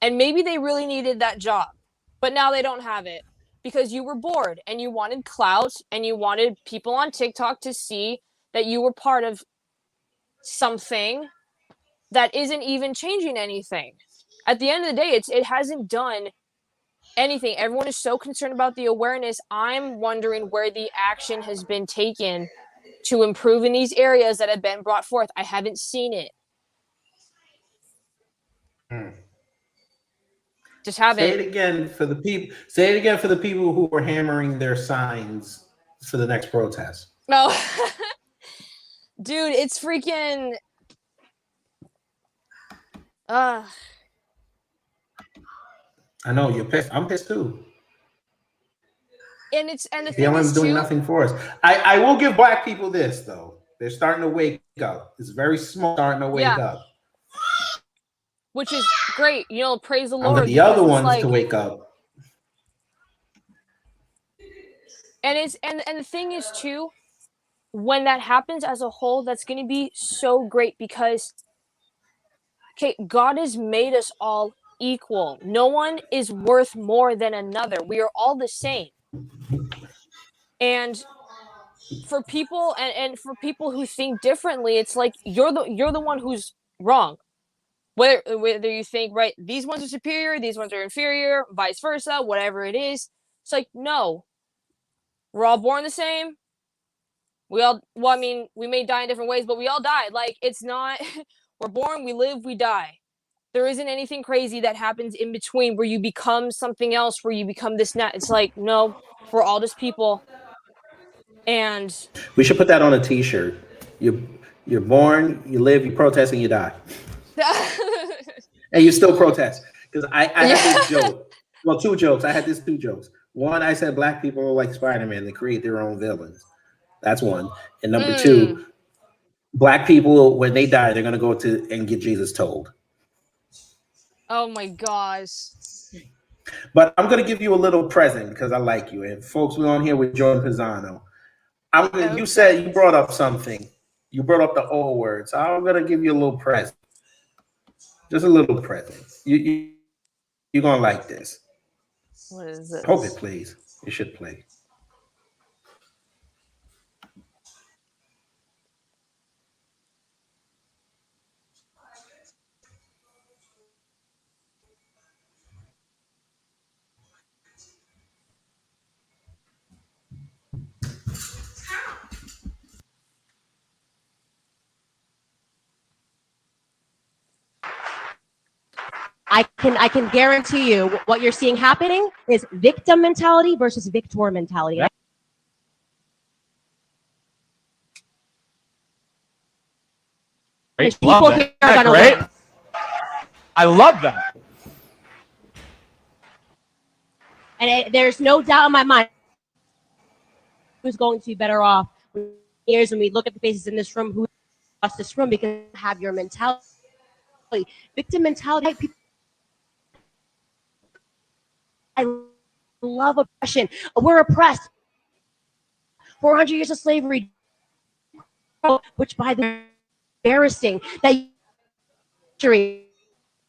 and maybe they really needed that job, but now they don't have it because you were bored and you wanted clout and you wanted people on TikTok to see that you were part of something that isn't even changing anything. At the end of the day, it hasn't done anything. Everyone is so concerned about the awareness. I'm wondering where the action has been taken to improve in these areas that have been brought forth. I haven't seen it. Just haven't.
Say it again for the people. Say it again for the people who were hammering their signs for the next protest.
No. Dude, it's freaking
I know you're pissed. I'm pissed too.
And the thing
BLM's
is
doing
too,
nothing for us. I will give black people this though. They're starting to wake up. It's very small, starting to wake up.
Which is great. You know, praise the
I
Lord.
want the other ones
like,
to wake up.
And the thing is too, when that happens as a whole, that's going to be so great because, okay, God has made us all equal. No one is worth more than another. We are all the same. And for people and for people who think differently, it's like you're the one who's wrong. Whether you think, right, these ones are superior, these ones are inferior, vice versa, whatever it is, it's like, no, we're all born the same. We all, well, I mean, we may die in different ways, but we all die. Like, it's not, we're born, we live, we die. There isn't anything crazy that happens in between where you become something else, where you become this, not. It's like, no, we're all just people. And
we should put that on a t-shirt. You're born, you live, you protest, and you die. And you still protest. Because I had this joke. Well, two jokes. I had these two jokes. One, I said black people are like Spider-Man. They create their own villains. That's one. And number two, black people, when they die, they're going to go to and get Jesus told.
Oh my gosh.
But I'm going to give you a little present because I like you. And folks, we're on here with Jordan Pizzano. You said you brought up something. You brought up the old words. So I'm going to give you a little present. Just a little present. You're going to like this.
What is this?
Hope it plays. It should play.
I can guarantee you what you're seeing happening is victim mentality versus victor mentality.
Right?
People here are gonna
right?
win.
I love that.
And there's no doubt in my mind who's going to be better off years when we look at the faces in this room who lost this room because you have your mentality. Victim mentality. People, I love oppression. We're oppressed. 400 years of slavery, which by the way, embarrassing that history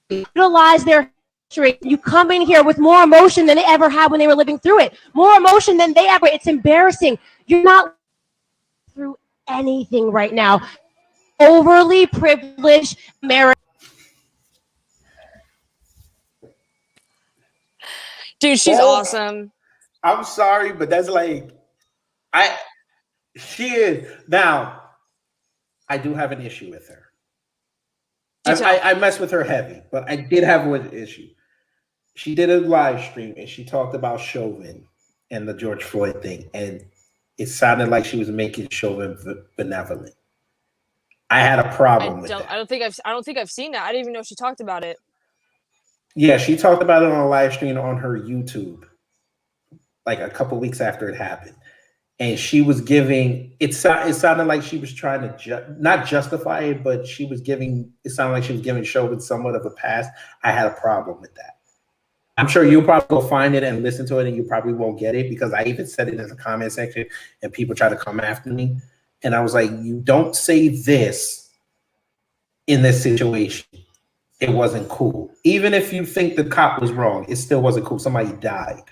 utilize their history. You come in here with more emotion than they ever had when they were living through it. More emotion than they ever. It's embarrassing. You're not through anything right now. Overly privileged America.
Dude, she's awesome.
I'm sorry, but that's like she is. Now, I do have an issue with her. I mess with her heavy, but I did have one issue. She did a live stream and she talked about Chauvin and the George Floyd thing, and it sounded like she was making Chauvin benevolent. I had a problem with that.
I don't think I've seen that. I didn't even know she talked about it.
Yeah, she talked about it on a live stream on her YouTube, like a couple weeks after it happened. And she was giving, it sounded like she was trying to not justify it, but it sounded like she was giving Chauvin somewhat of a pass. I had a problem with that. I'm sure you'll probably go find it and listen to it and you probably won't get it because I even said it in the comment section and people try to come after me. And I was like, you don't say this in this situation. It wasn't cool. Even if you think the cop was wrong, it still wasn't cool. Somebody died.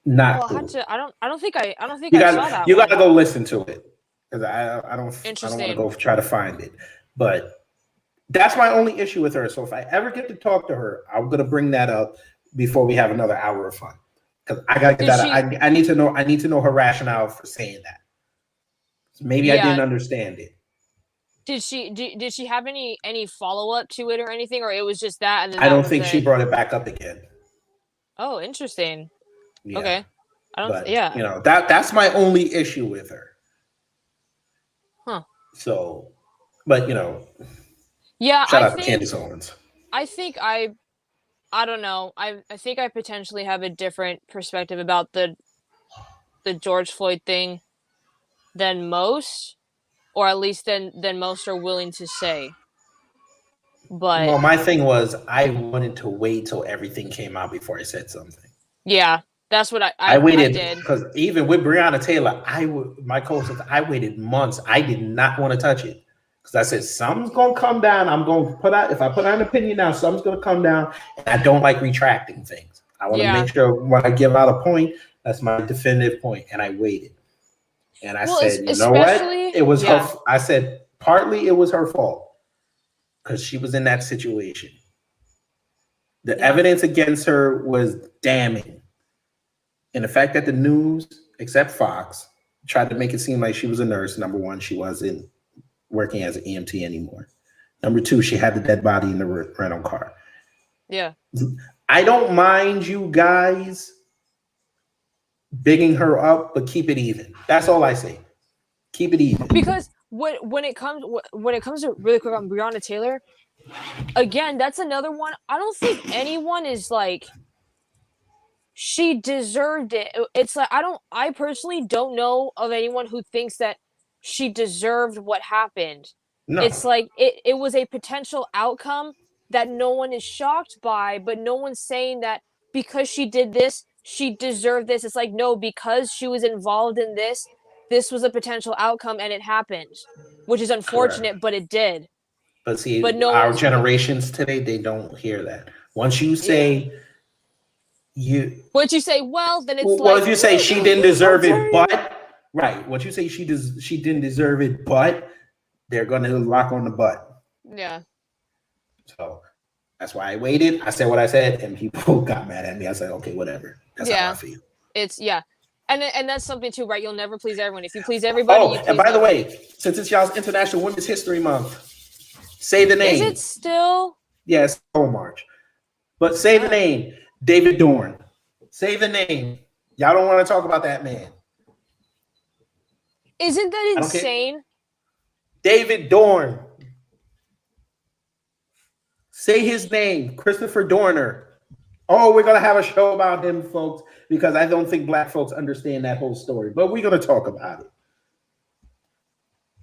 Not cool.
I don't think I saw that.
You gotta go listen to it because I don't want to go try to find it. But that's my only issue with her. So if I ever get to talk to her, I'm gonna bring that up. before we have another hour of fun. Because I gotta get that. I need to know. I need to know her rationale for saying that. Maybe I didn't understand it.
Did she have any follow up to it or anything, or it was just that? And then
I don't think she brought it back up again.
Oh, interesting.
Yeah.
Okay. I don't.
But,
yeah.
You know, that's my only issue with her.
Huh.
So, but you know.
Yeah.
Shout out to Candace Owens.
I think I don't know. I think I potentially have a different perspective about the George Floyd thing than most, or at least than most are willing to say. But
well, my thing was I wanted to wait till everything came out before I said something.
Yeah, that's what I
waited
did.
Because even with Breonna Taylor, my co-host, I waited months. I did not want to touch it because I said something's gonna come down. I'm going to put out, if I put out an opinion now, something's gonna come down, and I don't like retracting things. I want to make sure when I give out a point, that's my definitive point, and I waited. And I said, you know what? It was her. I said partly it was her fault because she was in that situation. The evidence against her was damning. And the fact that the news, except Fox, tried to make it seem like she was a nurse. Number one, she wasn't working as an EMT anymore. Number two, she had the dead body in the rental car.
Yeah.
I don't mind you guys bigging her up, but keep it even. That's all I say. Keep it even.
Because when it comes to really quick on Breonna Taylor, again, that's another one. I don't think anyone is like she deserved it. It's like I personally don't know of anyone who thinks that she deserved what happened. No. It's like it was a potential outcome that no one is shocked by, but no one's saying that because she did this, she deserved this. It's like, no, because she was involved in this was a potential outcome and it happened, which is unfortunate. Correct. But it did.
But see, our generations today, they don't hear that. Once you say
once you say, well, then it's
well, if you say she didn't deserve it, but right. Once you say she didn't deserve it, but they're gonna lock on the but.
Yeah.
So that's why I waited. I said what I said, and people got mad at me. I said, okay, whatever. That's how I feel.
It's And that's something too, right? You'll never please everyone. If you please everybody, you please
and by the way, since it's y'all's International Women's History Month, say the name.
Is it still?
Yes, March. But say the name, David Dorn. Say the name. Y'all don't want to talk about that man.
Isn't that insane?
David Dorn. Say his name, Christopher Dorner. Oh, we're going to have a show about him, folks, because I don't think Black folks understand that whole story. But we're going to talk about it.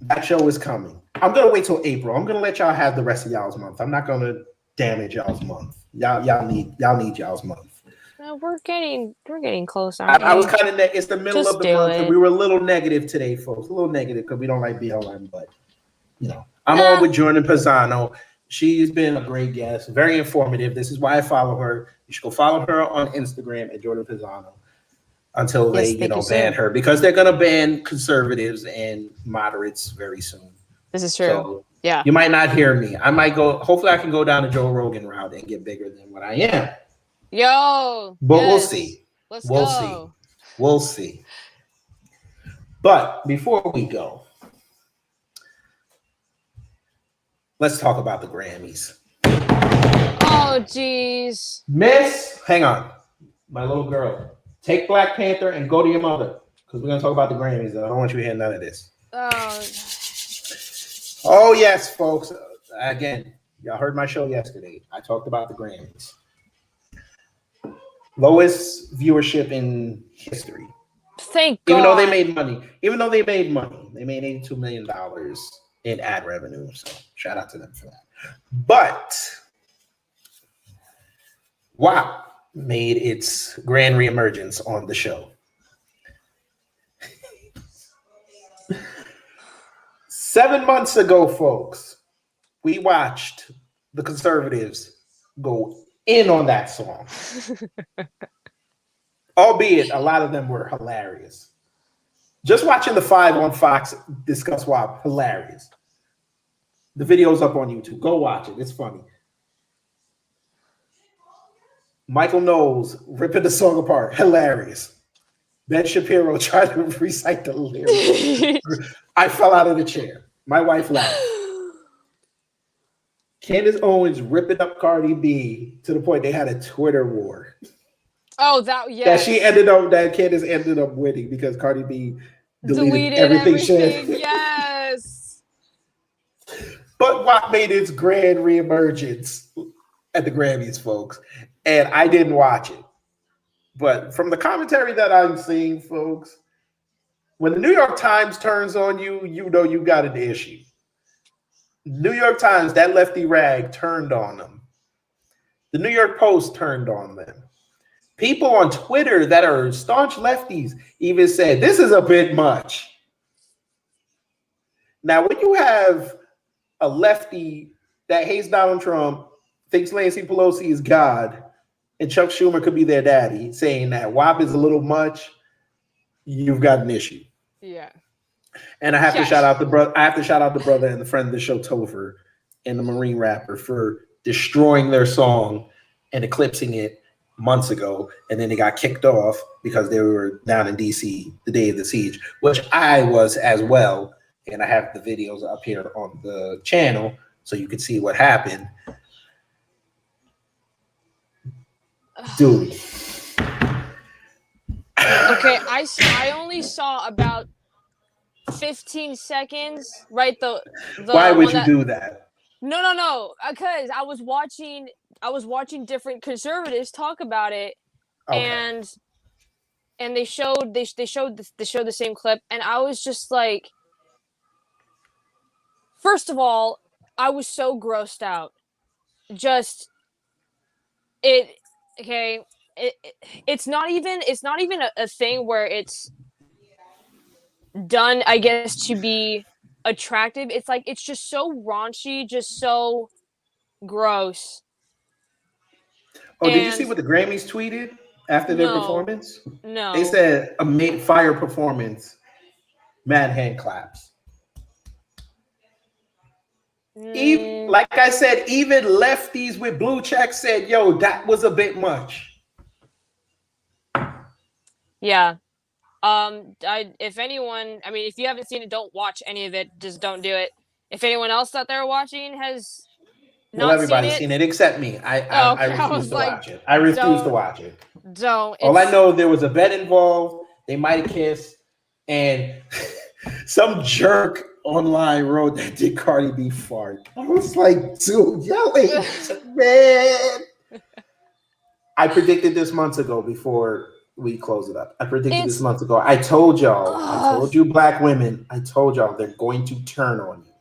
That show is coming. I'm going to wait till April. I'm going to let y'all have the rest of y'all's month. I'm not going to damage y'all's month. Y'all need y'all's month.
No, we're getting close.
I was kind of it's the middle of the month, and we were a little negative today, folks. A little negative because we don't like BLM, but you know, I'm on with Jordan Pizzano. She's been a great guest, very informative. This is why I follow her. You should go follow her on Instagram at Jordan Pizzano until they, ban her, because they're gonna ban conservatives and moderates very soon.
This is true. So yeah,
you might not hear me. I might go. Hopefully, I can go down the Joe Rogan route and get bigger than what I am.
Yo,
but we'll see. We'll see. But before we go, let's talk about the Grammys.
Oh, geez.
Miss, hang on. My little girl. Take Black Panther and go to your mother, because we're going to talk about the Grammys. I don't want you to hear none of this. Oh, yes, folks. Again, y'all heard my show yesterday. I talked about the Grammys. Lowest viewership in history.
Thank God.
Even though they made money. They made $82 million in ad revenue. So shout out to them for that. But WAP made its grand reemergence on the show. 7 months ago, folks, we watched the conservatives go in on that song. Albeit a lot of them were hilarious. Just watching the 5 on Fox discuss WAP, hilarious. The video's up on YouTube. Go watch it. It's funny. Michael Knowles ripping the song apart. Hilarious. Ben Shapiro tried to recite the lyrics. I fell out of the chair. My wife laughed. Candace Owens ripping up Cardi B to the point they had a Twitter war.
Oh,
That Candace ended up winning because Cardi B deleted everything.
Yes.
But what made its grand reemergence at the Grammys, folks? And I didn't watch it. But from the commentary that I'm seeing, folks, when the New York Times turns on you, you know you got an issue. New York Times, that lefty rag turned on them. The New York Post turned on them. People on Twitter that are staunch lefties even said, this is a bit much. Now, when you have a lefty that hates Donald Trump, thinks Nancy Pelosi is God, and Chuck Schumer could be their daddy, saying that WAP is a little much, you've got an issue.
Yeah.
And I have to shout out the brother. I have to shout out the brother and the friend of the show, Topher, and the Marine rapper for destroying their song and eclipsing it months ago, and then they got kicked off because they were down in DC the day of the siege, which I was as well. And I have the videos up here on the channel so you can see what happened. Dude.
Okay, I only saw about 15 seconds, right? The
Why would you do that?
No, because I was watching different conservatives talk about it, okay. and they showed the same clip, and I was just like, first of all, I was so grossed out. Just it's not even a thing where it's done, I guess, to be attractive. It's like it's just so raunchy, just so gross.
Oh, did you see what the Grammys tweeted after their performance?
No.
They said a fire performance, mad hand claps. Even, like I said, even lefties with blue checks said, yo, that was a bit much.
Yeah. If anyone, I mean, if you haven't seen it, don't watch any of it. Just don't do it. If anyone else out there watching has not
everybody's seen it except me. I refuse to watch it. I refuse to watch it.
Don't.
All I know, there was a bet involved. They might have kissed, and some jerk online wrote that did Cardi B fart. I was like, dude, yelling, man. I predicted this months ago before we close it up. I predicted this months ago. I told y'all, I told you black women, I told y'all they're going to turn on you.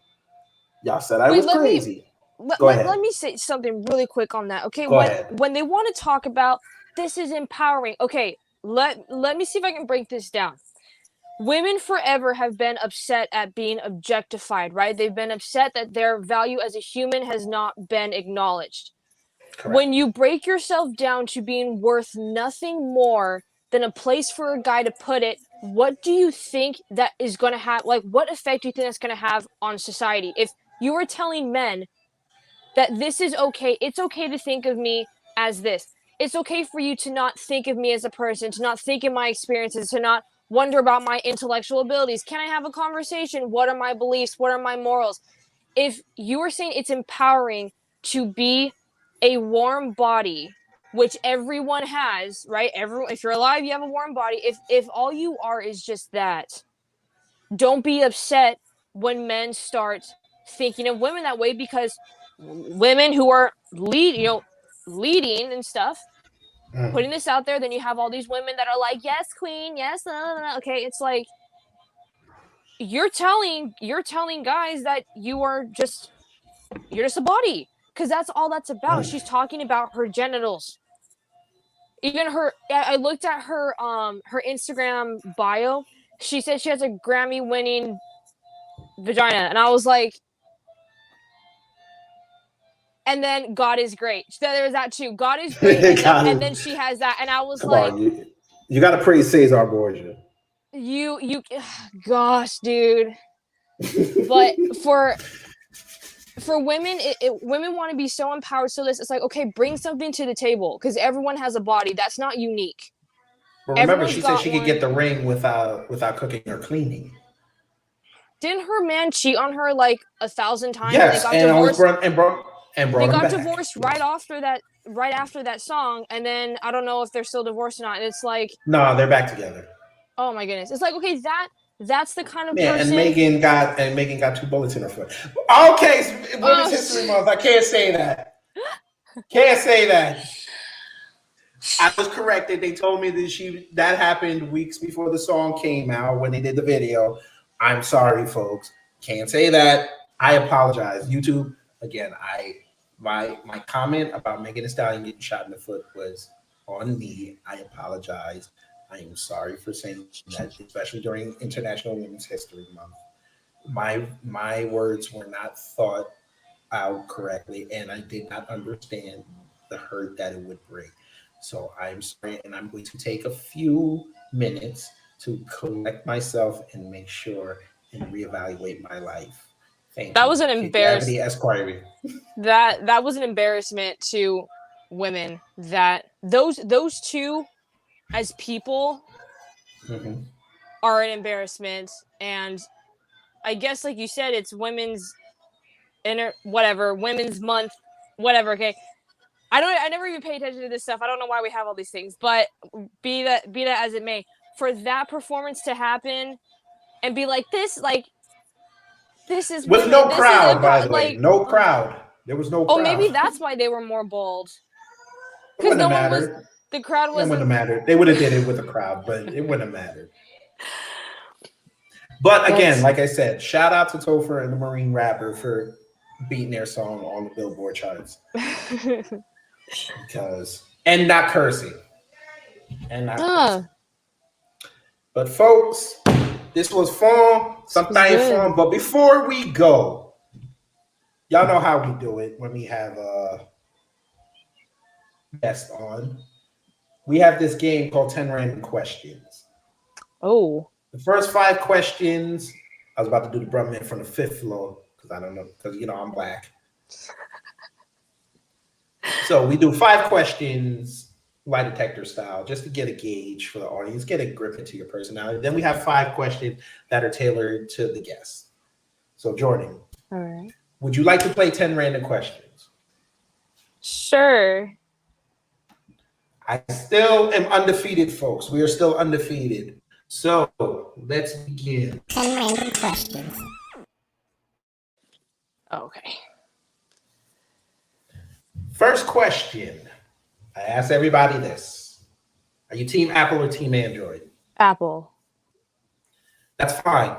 Y'all said I was crazy.
Let me say something really quick on that. Okay, when they want to talk about this is empowering. Okay, let me see if I can break this down. Women forever have been upset at being objectified, right? They've been upset that their value as a human has not been acknowledged. Correct. When you break yourself down to being worth nothing more than a place for a guy to put it, what do you think that is going to have? Like, what effect do you think that's going to have on society? If you were telling men that this is okay, it's okay to think of me as this. It's okay for you to not think of me as a person, to not think of my experiences, to not wonder about my intellectual abilities. Can I have a conversation? What are my beliefs? What are my morals? If you are saying it's empowering to be a warm body, which everyone has, right? If you're alive, you have a warm body. If all you are is just that, don't be upset when men start thinking of women that way, because women who are leading and stuff, putting this out there, then you have all these women that are like, yes, queen, yes, okay, it's like you're telling guys that you're just a body, because that's all that's about. She's talking about her genitals. Even I looked at her Instagram bio. She said she has a Grammy-winning vagina, and I was like, and then God is great. So there's that too. God is great, and then she has that, and I was like,
you got to praise Cesar Borgia.
You, gosh, dude. But for women, women want to be so empowered. So this, it's like, okay, bring something to the table because everyone has a body that's not unique.
But remember,
Everyone's
she said
got
she could
one.
get the ring without cooking or cleaning.
Didn't her man cheat on her like 1,000 times?
Yes,
They got
and always
divorced.
brought
They
him
got
back.
divorced right after that song, and then I don't know if they're still divorced or not. And it's like,
No, they're back together.
oh my goodness, it's like, okay, that's the kind of
Yeah,
person.
and Megan got 2 bullets in her foot. Okay, Women's History Month. I can't say that. Can't say that. I was corrected. They told me that happened weeks before the song came out when they did the video. I'm sorry, folks. Can't say that. I apologize. YouTube, again, my comment about Megan Thee Stallion getting shot in the foot was on me. I apologize. I am sorry for saying that, especially during International Women's History Month. My words were not thought out correctly, and I did not understand the hurt that it would bring. So I'm sorry, and I'm going to take a few minutes to collect myself and make sure and reevaluate my life. Thank you.
That was an embarrassment.
Esquire.
That was an embarrassment to women. That those two, as people, are an embarrassment. And I guess, like you said, it's women's women's month, whatever. Okay, I never even pay attention to this stuff. I don't know why we have all these things, but be that as it may, for that performance to happen and be like this is
with
women,
no
this
crowd,
is
by the way, no crowd. There was no crowd.
Oh, maybe that's why they were more bold.
Because no one was.
The crowd wasn't.
It wouldn't have mattered. They would have did it with a crowd, but it wouldn't have mattered. But again, like I said, shout out to Topher and the Marine Rapper for beating their song on the Billboard charts. And not cursing. Cursing. But folks, this was fun. Something fun. But before we go, y'all know how we do it when we have a guest on. We have this game called 10 Random Questions.
Oh.
The first 5 questions, I was about to do the Brumman from the 5th floor because I don't know, because I'm black. So we do 5 questions, lie detector style, just to get a gauge for the audience, get a grip into your personality. Then we have 5 questions that are tailored to the guest. So Jordan,
all right,
would you like to play 10 random questions?
Sure.
I still am undefeated, folks. We are still undefeated. So let's begin.
10 random questions.
Okay.
First question. I ask everybody this. Are you team Apple or team Android?
Apple.
That's fine.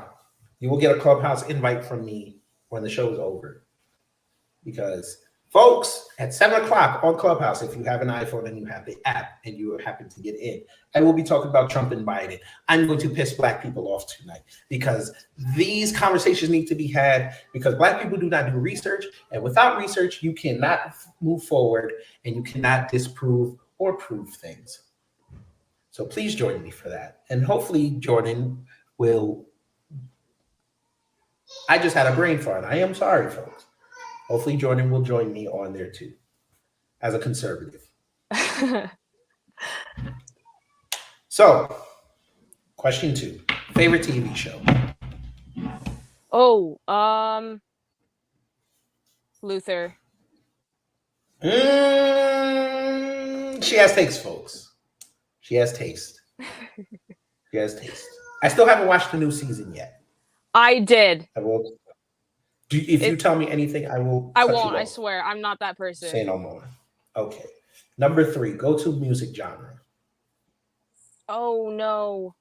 You will get a Clubhouse invite from me when the show is over. Because, folks, at 7 o'clock on Clubhouse, if you have an iPhone and you have the app and you happen to get in, I will be talking about Trump and Biden. I'm going to piss black people off tonight because these conversations need to be had because black people do not do research. And without research, you cannot move forward and you cannot disprove or prove things. So please join me for that. And hopefully Jordan will. I just had a brain fart. I am sorry, folks. Hopefully Jordan will join me on there too, as a conservative. So, question 2. Favorite TV show?
Oh, Luther.
She has taste, folks. She has taste. She has taste. I still haven't watched the new season yet.
I did.
I will. If you tell me anything, I will.
I won't. I swear, I'm not that person.
Say no more. Okay. Number 3. Go-to music genre.
Oh no.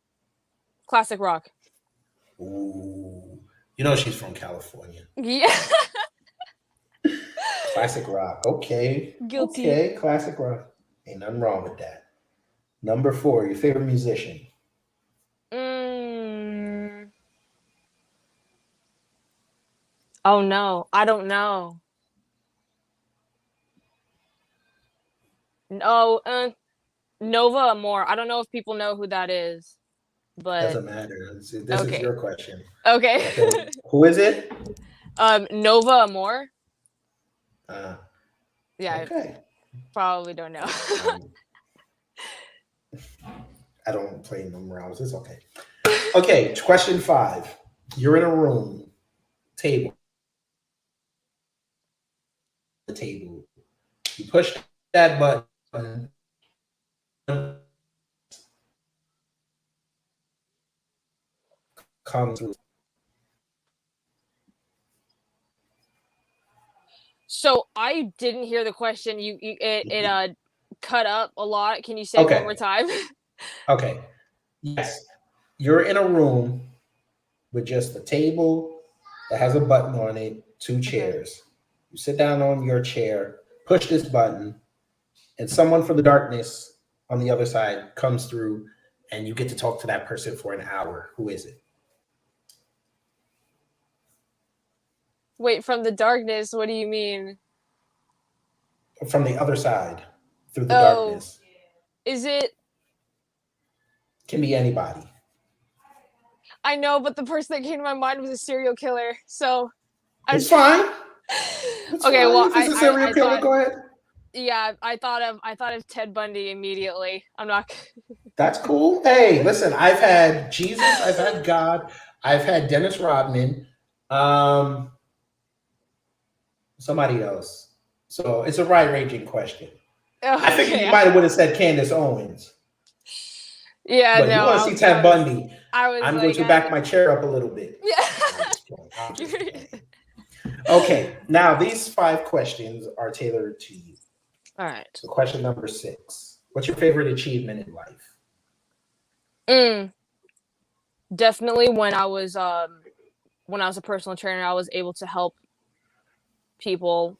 Classic rock.
Ooh. You know she's from California.
Yeah.
Classic rock. Okay.
Guilty.
Okay. Classic rock. Ain't nothing wrong with that. Number 4. Your favorite musician.
Oh no, I don't know. No, Nova Amor. I don't know if people know who that is, but
doesn't matter. This is your question.
Okay.
Who is it?
Nova Amor.
Uh,
Yeah,
okay.
I probably don't know.
Um, I don't play numerals. It's okay. Okay, question 5. You're in a room, table, the table. You push that button, comes through.
So I didn't hear the question. It cut up a lot. Can you say it one more
Okay,
time?
okay. Yes, you're in a room with just a table that has a button on it, 2
Okay.
chairs. You sit down on your chair, push this button, and someone from the darkness on the other side comes through, and you get to talk to that person for an hour. Who is it?
Wait, from the darkness, what do you mean?
From the other side, through the
Oh,
darkness.
is it?
Can be anybody.
I know, but the person that came to my mind was a serial killer. So I
It's fine. It's
okay,
fine.
well,
If it's a serial
I
killer,
thought,
go ahead.
yeah, I thought of Ted Bundy immediately. I'm not.
That's cool. Hey, listen, I've had Jesus, I've had God, I've had Dennis Rodman, um, somebody else. So it's a wide-ranging question. I figured you
Okay.
might have would have said Candace Owens,
Yeah,
but you
no,
want to see Ted Bundy.
I was
I'm going
like,
to back my chair up a little bit.
yeah.
I'm just playing. I'm just playing. Okay, now these 5 questions are tailored to you.
All right.
So question number 6. What's your favorite achievement in life?
Definitely when I was a personal trainer, I was able to help people.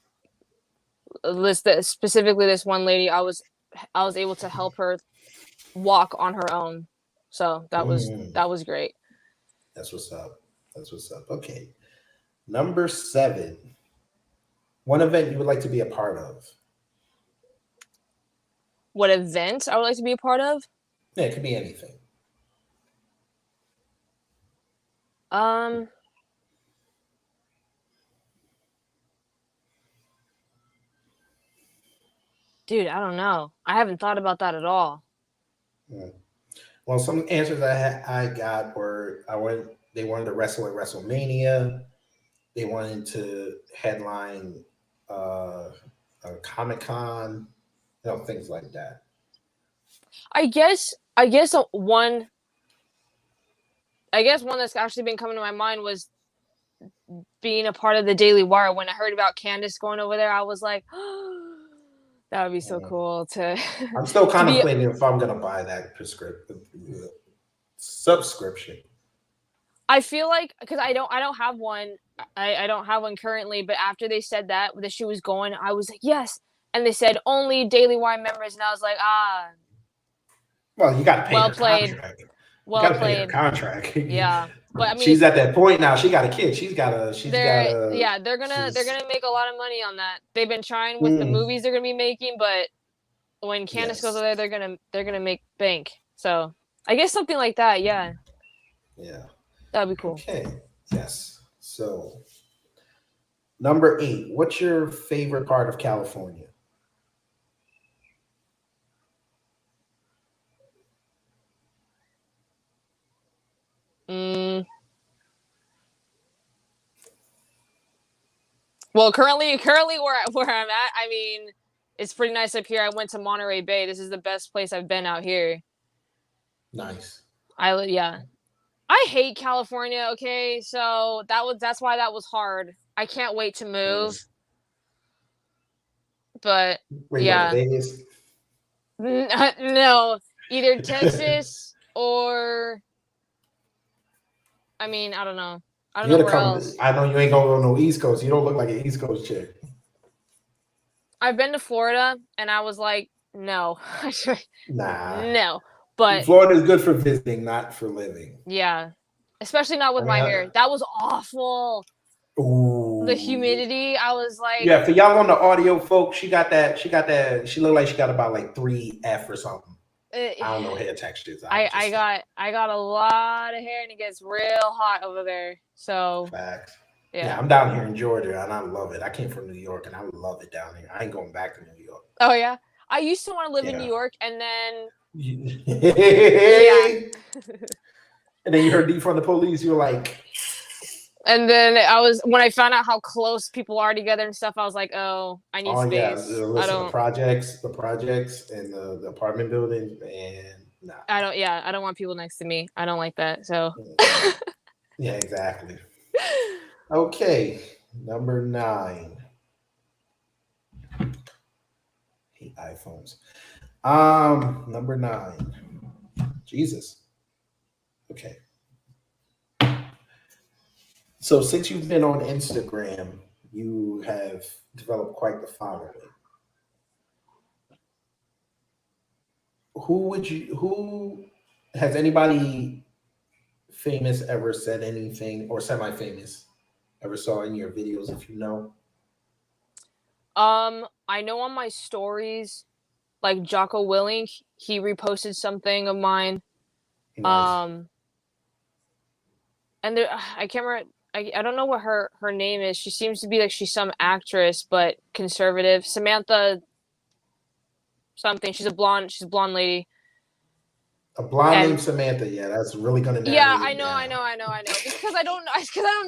Specifically this one lady, I was able to help her walk on her own. So
Mm,
that was great.
that's what's up. That's what's up. Okay. Number 7. One event you would like to be a part of.
What event I would like to be a part of?
Yeah, it could be anything.
Um, dude, I don't know. I haven't thought about that at all.
Mm. Well, some answers I got were they wanted to wrestle at WrestleMania. They wanted to headline a Comic Con, things like that.
I guess one that's actually been coming to my mind was being a part of the Daily Wire. When I heard about Candace going over there, I was like, oh, that would be so cool to
I'm still
to be.
contemplating if I'm gonna buy that subscription.
I feel like because I don't have one. I don't have one currently, but after they said that she was going, I was like, yes. And they said only Daily Wire members, and I was like, ah,
Well, you got to pay
well
her
played,
contract. You got
well
to pay her
played.
contract.
Yeah, but I mean,
She's at that point now. She got a kid. She's got a.
they're gonna make a lot of money on that. They've been trying with the movies they're gonna be making, but when Candace goes
Yes.
over there, they're gonna make bank. So I guess something like that. Yeah,
Yeah.
that'd be cool.
Okay. Yes. So, number 8. What's your favorite part of California?
Well, currently where I'm at, I mean, it's pretty nice up here. I went to Monterey Bay. This is the best place I've been out here.
Nice.
Yeah. I hate California, okay? So that's why that was hard. I can't wait to move. But
Where you going to
yeah.
Vegas?
No, either Texas or I mean, I don't know. I don't know where else.
I know you ain't gonna go no East Coast. You don't look like an East Coast chick.
I've been to Florida and I was like, no.
Nah.
No. But
Florida is good for visiting, not for living.
yeah. Especially not with my hair. That was awful.
Ooh.
The humidity, I was like,
yeah, for y'all on the audio, folks, she looked like she got about like 3F or something. I don't know hair textures.
I got a lot of hair and it gets real hot over there. So
facts. Yeah, I'm down here in Georgia and I love it. I came from New York and I love it down here. I ain't going back to New York.
Oh yeah. I used to want to live in New
Yeah.
York, and then
Yeah. And then you heard D from the police, you were like,
and then when I found out how close people are together and stuff, I was like, oh, I need
oh yeah,
space.
listen, the projects and the apartment building, and nah.
I don't want people next to me. I don't like that. So
yeah, exactly. Okay, number 9. Hate iPhones. Number 9. Jesus. Okay. So since you've been on Instagram, you have developed quite the following. Who has anybody famous ever said anything, or semi-famous ever saw in your videos, if you know?
I know on my stories, like Jocko Willink, he reposted something of mine.
Nice.
And there, I can't remember. I don't know what her name is. She seems to be like she's some actress, but conservative. Samantha something. She's a blonde lady.
A blonde named Samantha. Yeah, that's really gonna.
Yeah, I know. Because I don't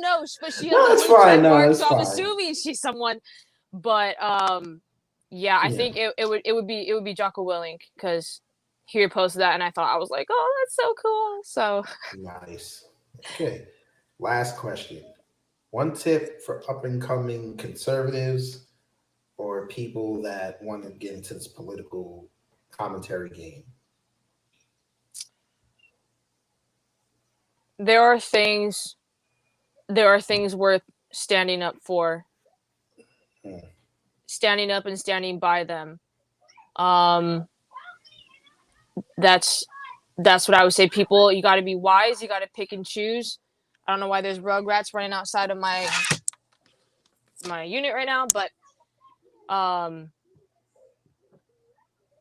know. But she has
no, it's fine. No, it's
so
fine.
I'm assuming she's someone. But yeah, I think it would be Jocko Willink, because he reposted that, and I was like, oh, that's so cool. So
nice. Okay. Last question. One tip for up and coming conservatives or people that want to get into this political commentary game.
There are things worth standing up for. Standing up and standing by them. That's what I would say. People, you got to be wise. You got to pick and choose. I don't know why there's rugrats running outside of my unit right now, but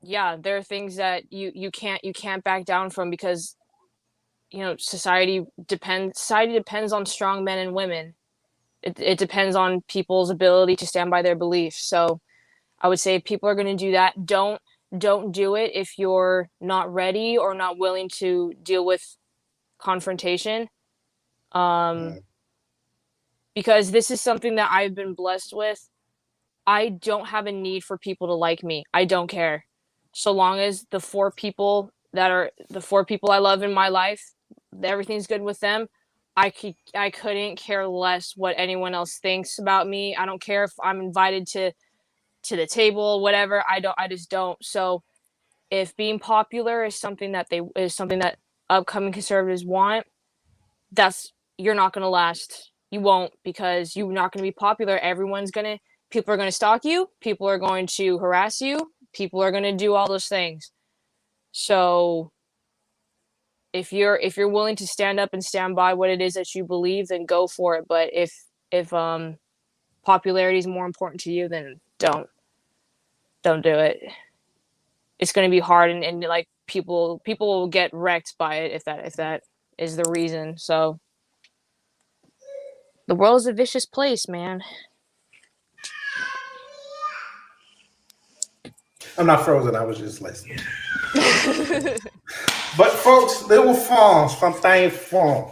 yeah, there are things that you can't back down from, because society depends on strong men and women. It depends on people's ability to stand by their beliefs. So I would say if people are going to do that, don't do it if you're not ready or not willing to deal with confrontation. Because this is something that I've been blessed with. I don't have a need for people to like me. I don't care. So long as the 4 people I love in my life, everything's good with them. I couldn't care less what anyone else thinks about me. I don't care if I'm invited to the table, whatever. I just don't. So if being popular is something that upcoming conservatives want, you're not going to last. You won't, because you're not going to be popular. People are going to stalk you. People are going to harass you. People are going to do all those things. So if you're willing to stand up and stand by what it is that you believe, then go for it. But if popularity is more important to you, then don't do it. It's going to be hard, and like people will get wrecked by it if that is the reason. So the world is a vicious place, man.
I'm not frozen. I was just listening. But folks, little phones, something fun.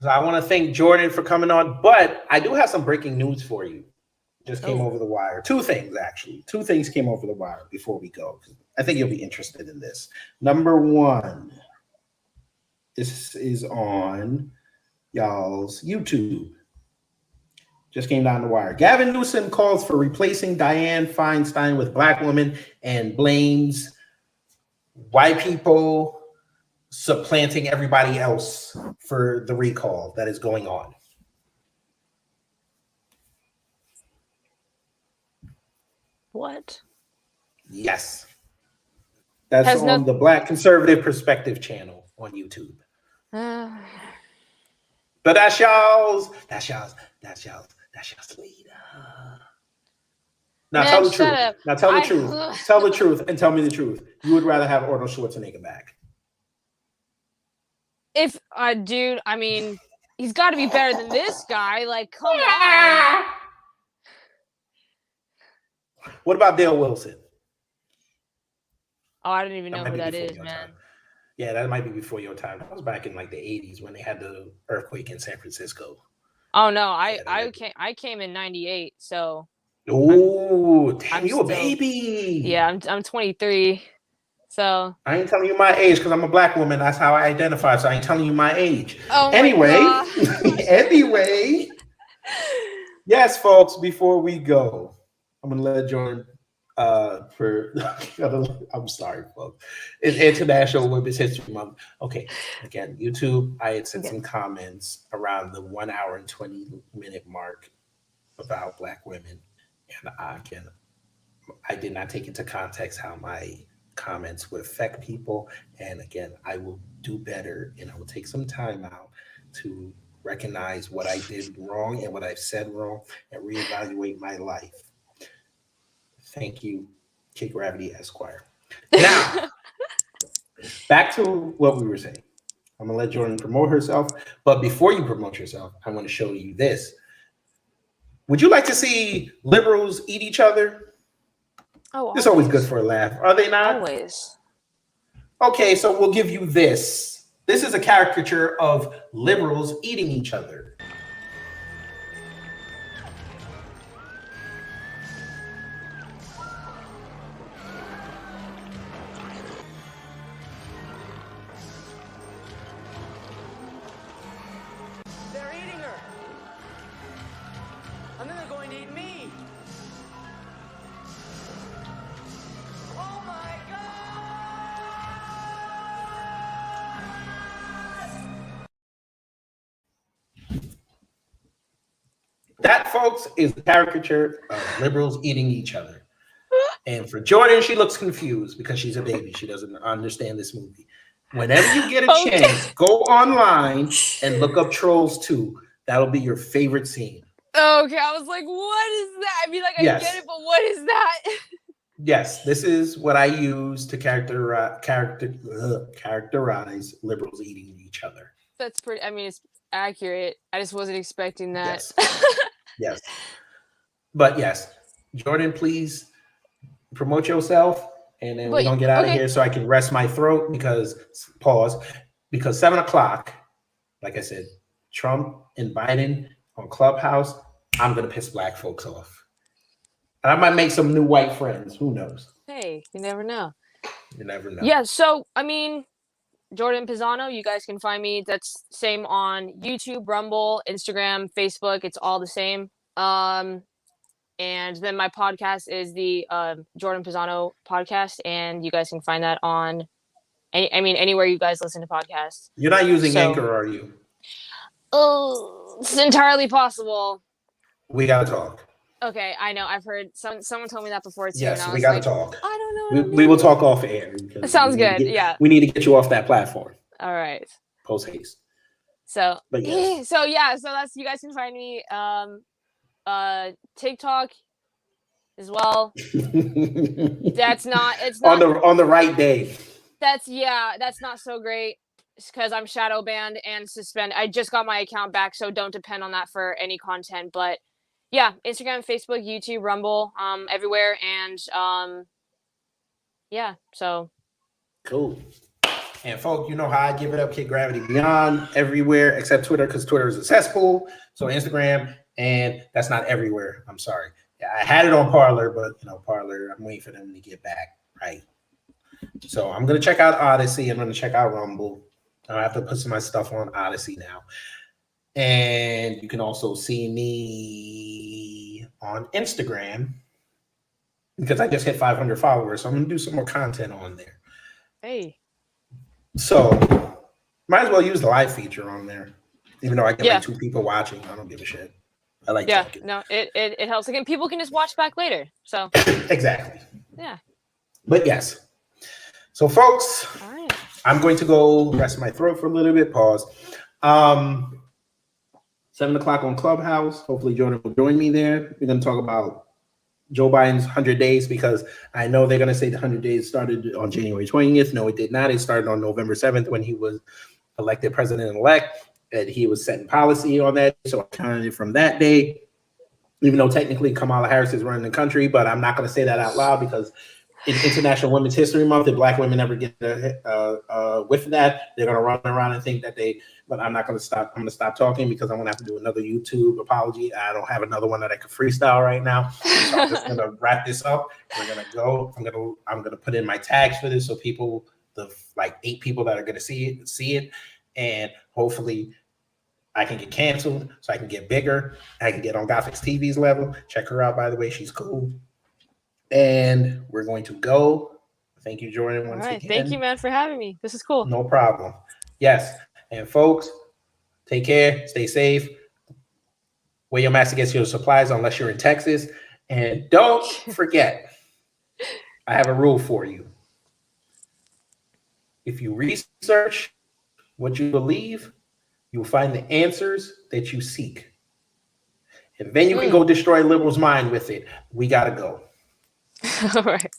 So I want to thank Jordan for coming on. But I do have some breaking news for you. Just came over the wire. 2 things, actually. 2 things came over the wire before we go. I think you'll be interested in this. Number 1, this is on y'all's YouTube. Just came down the wire. Gavin Newsom calls for replacing Dianne Feinstein with Black woman and blames white people supplanting everybody else for the recall that is going on.
What?
Yes. That's on the Black Conservative Perspective channel on YouTube. But that's y'all's leader. Now tell the truth. Now tell the truth. Tell the truth and tell me the truth. You would rather have Arnold Schwarzenegger back?
Dude, I mean, he's got to be better than this guy. Like, come on.
What about Dale Wilson?
Oh, I didn't even
That
know
might
who
be
that
before
is,
your
man.
time. Yeah, that might be before your time. That was back in like the 80s when they had the earthquake in San Francisco.
Oh no,
Yeah,
I came in '98, so
Oh, damn,
I'm
you a
still-
baby.
yeah, I'm 23. So
I ain't telling you my age because I'm a black woman. That's how I identify. So I ain't telling you my age.
oh my
Anyway,
God.
anyway, yes, folks. Before we go, I'm gonna let Jordan. I'm sorry, folks. It's International Women's History Month. Okay, again, YouTube. I had sent some comments around the 1 hour and 20-minute mark about Black women, and I did not take into context how my comments would affect people. And again, I will do better, and I will take some time out to recognize what I did wrong and what I've said wrong, and reevaluate my life. Thank you, Kid Gravity Esquire. Now, back to what we were saying. I'm gonna let Jordan promote herself, but before you promote yourself, I want to show you this. Would you like to see liberals eat each other?
Oh,
It's always good for a laugh, are they not?
Always.
Okay, so we'll give you this. This is a caricature of liberals eating each other.
They're eating her. And then they're going to eat me. Oh my God!
That, folks, is the caricature of liberals eating each other. And for Jordan, she looks confused because she's a baby. She doesn't understand this movie. Whenever you get a
Okay.
chance, go online and look up Trolls 2. That'll be your favorite scene.
Okay, I was like, what is that? I mean, like, I
Yes.
get it, but what is that?
Yes, this is what I use to characterize liberals eating each other.
That's pretty, I mean, it's accurate. I just wasn't expecting that.
Yes. Yes. But yes, Jordan, please promote yourself, and then we're
But-
going to get out of
okay.
here so I can rest my throat because 7 o'clock, like I said, Trump and Biden on Clubhouse, I'm going to piss black folks off. And I might make some new white friends. Who knows?
Hey, you never know.
You never know.
Yeah, so, I mean, Jordan Pizzano, you guys can find me. That's same on YouTube, Rumble, Instagram, Facebook. It's all the same. And then my podcast is the Jordan Pizzano podcast, and you guys can find that on anywhere you guys listen to podcasts.
You're not using
So-
Anchor, are you?
Oh, it's entirely possible.
We got to talk.
Okay, I know. I've heard someone told me that before too.
Yes,
and I
we
was
got to
like,
talk.
I don't know. What
We will talk off air.
That sounds
we need to
good,
get-
yeah.
We need to get you off that platform.
All right.
Post haste.
So,
But yes.
so that's, you guys can find me TikTok as well. It's not
on the right day.
that's not so great because I'm shadow banned and suspended. I just got my account back, so don't depend on that for any content. But yeah, Instagram, Facebook, YouTube, Rumble, everywhere, and yeah, so
Cool. And folks, you know how I give it up, Kid Gravity Beyond, everywhere except Twitter, because Twitter is a cesspool. So Instagram, and that's not everywhere. I'm sorry. Yeah, I had it on Parler, but Parler, I'm waiting for them to get back right. So I'm gonna check out Odyssey. I'm gonna check out Rumble. I have to put some of my stuff on Odyssey now. And you can also see me on Instagram because I just hit 500 followers. So I'm gonna do some more content on there.
hey,
So might as well use the live feature on there, even though I get
Yeah.
like 2 people watching. I don't give a shit. I like
yeah,
talking.
no, it helps. Again, people can just watch back later. So
Exactly.
yeah,
But yes. So folks,
all right.
I'm going to go rest my throat for a little bit. Pause. 7 o'clock on Clubhouse. Hopefully Jordan will join me there. We're going to talk about Joe Biden's 100 days because I know they're going to say the 100 days started on January 20th. No, it did not. It started on November 7th when he was elected president-elect. and he was setting policy on that. So I counted it from that day, even though technically Kamala Harris is running the country, but I'm not going to say that out loud because in International Women's History Month, if Black women ever get a whiff of that, they're going to run around and think that they. But I'm not going to stop. I'm going to stop talking because I'm going to have to do another YouTube apology. I don't have another one that I can freestyle right now, so I'm just going to wrap this up. We're going to go. I'm going to put in my tags for this so people, the like 8 people that are going to see it, and hopefully I can get canceled so I can get bigger. I can get on Gothix TV's level. Check her out, by the way. She's cool. And we're going to go. Thank you, Jordan, once again.
Thank you, man, for having me. This is cool.
No problem. Yes. And folks, take care. Stay safe. Wear your mask against your supplies unless you're in Texas. And don't forget, I have a rule for you. If you research what you believe, you'll find the answers that you seek. And then you can go destroy liberals' mind with it. We got to go.
All right.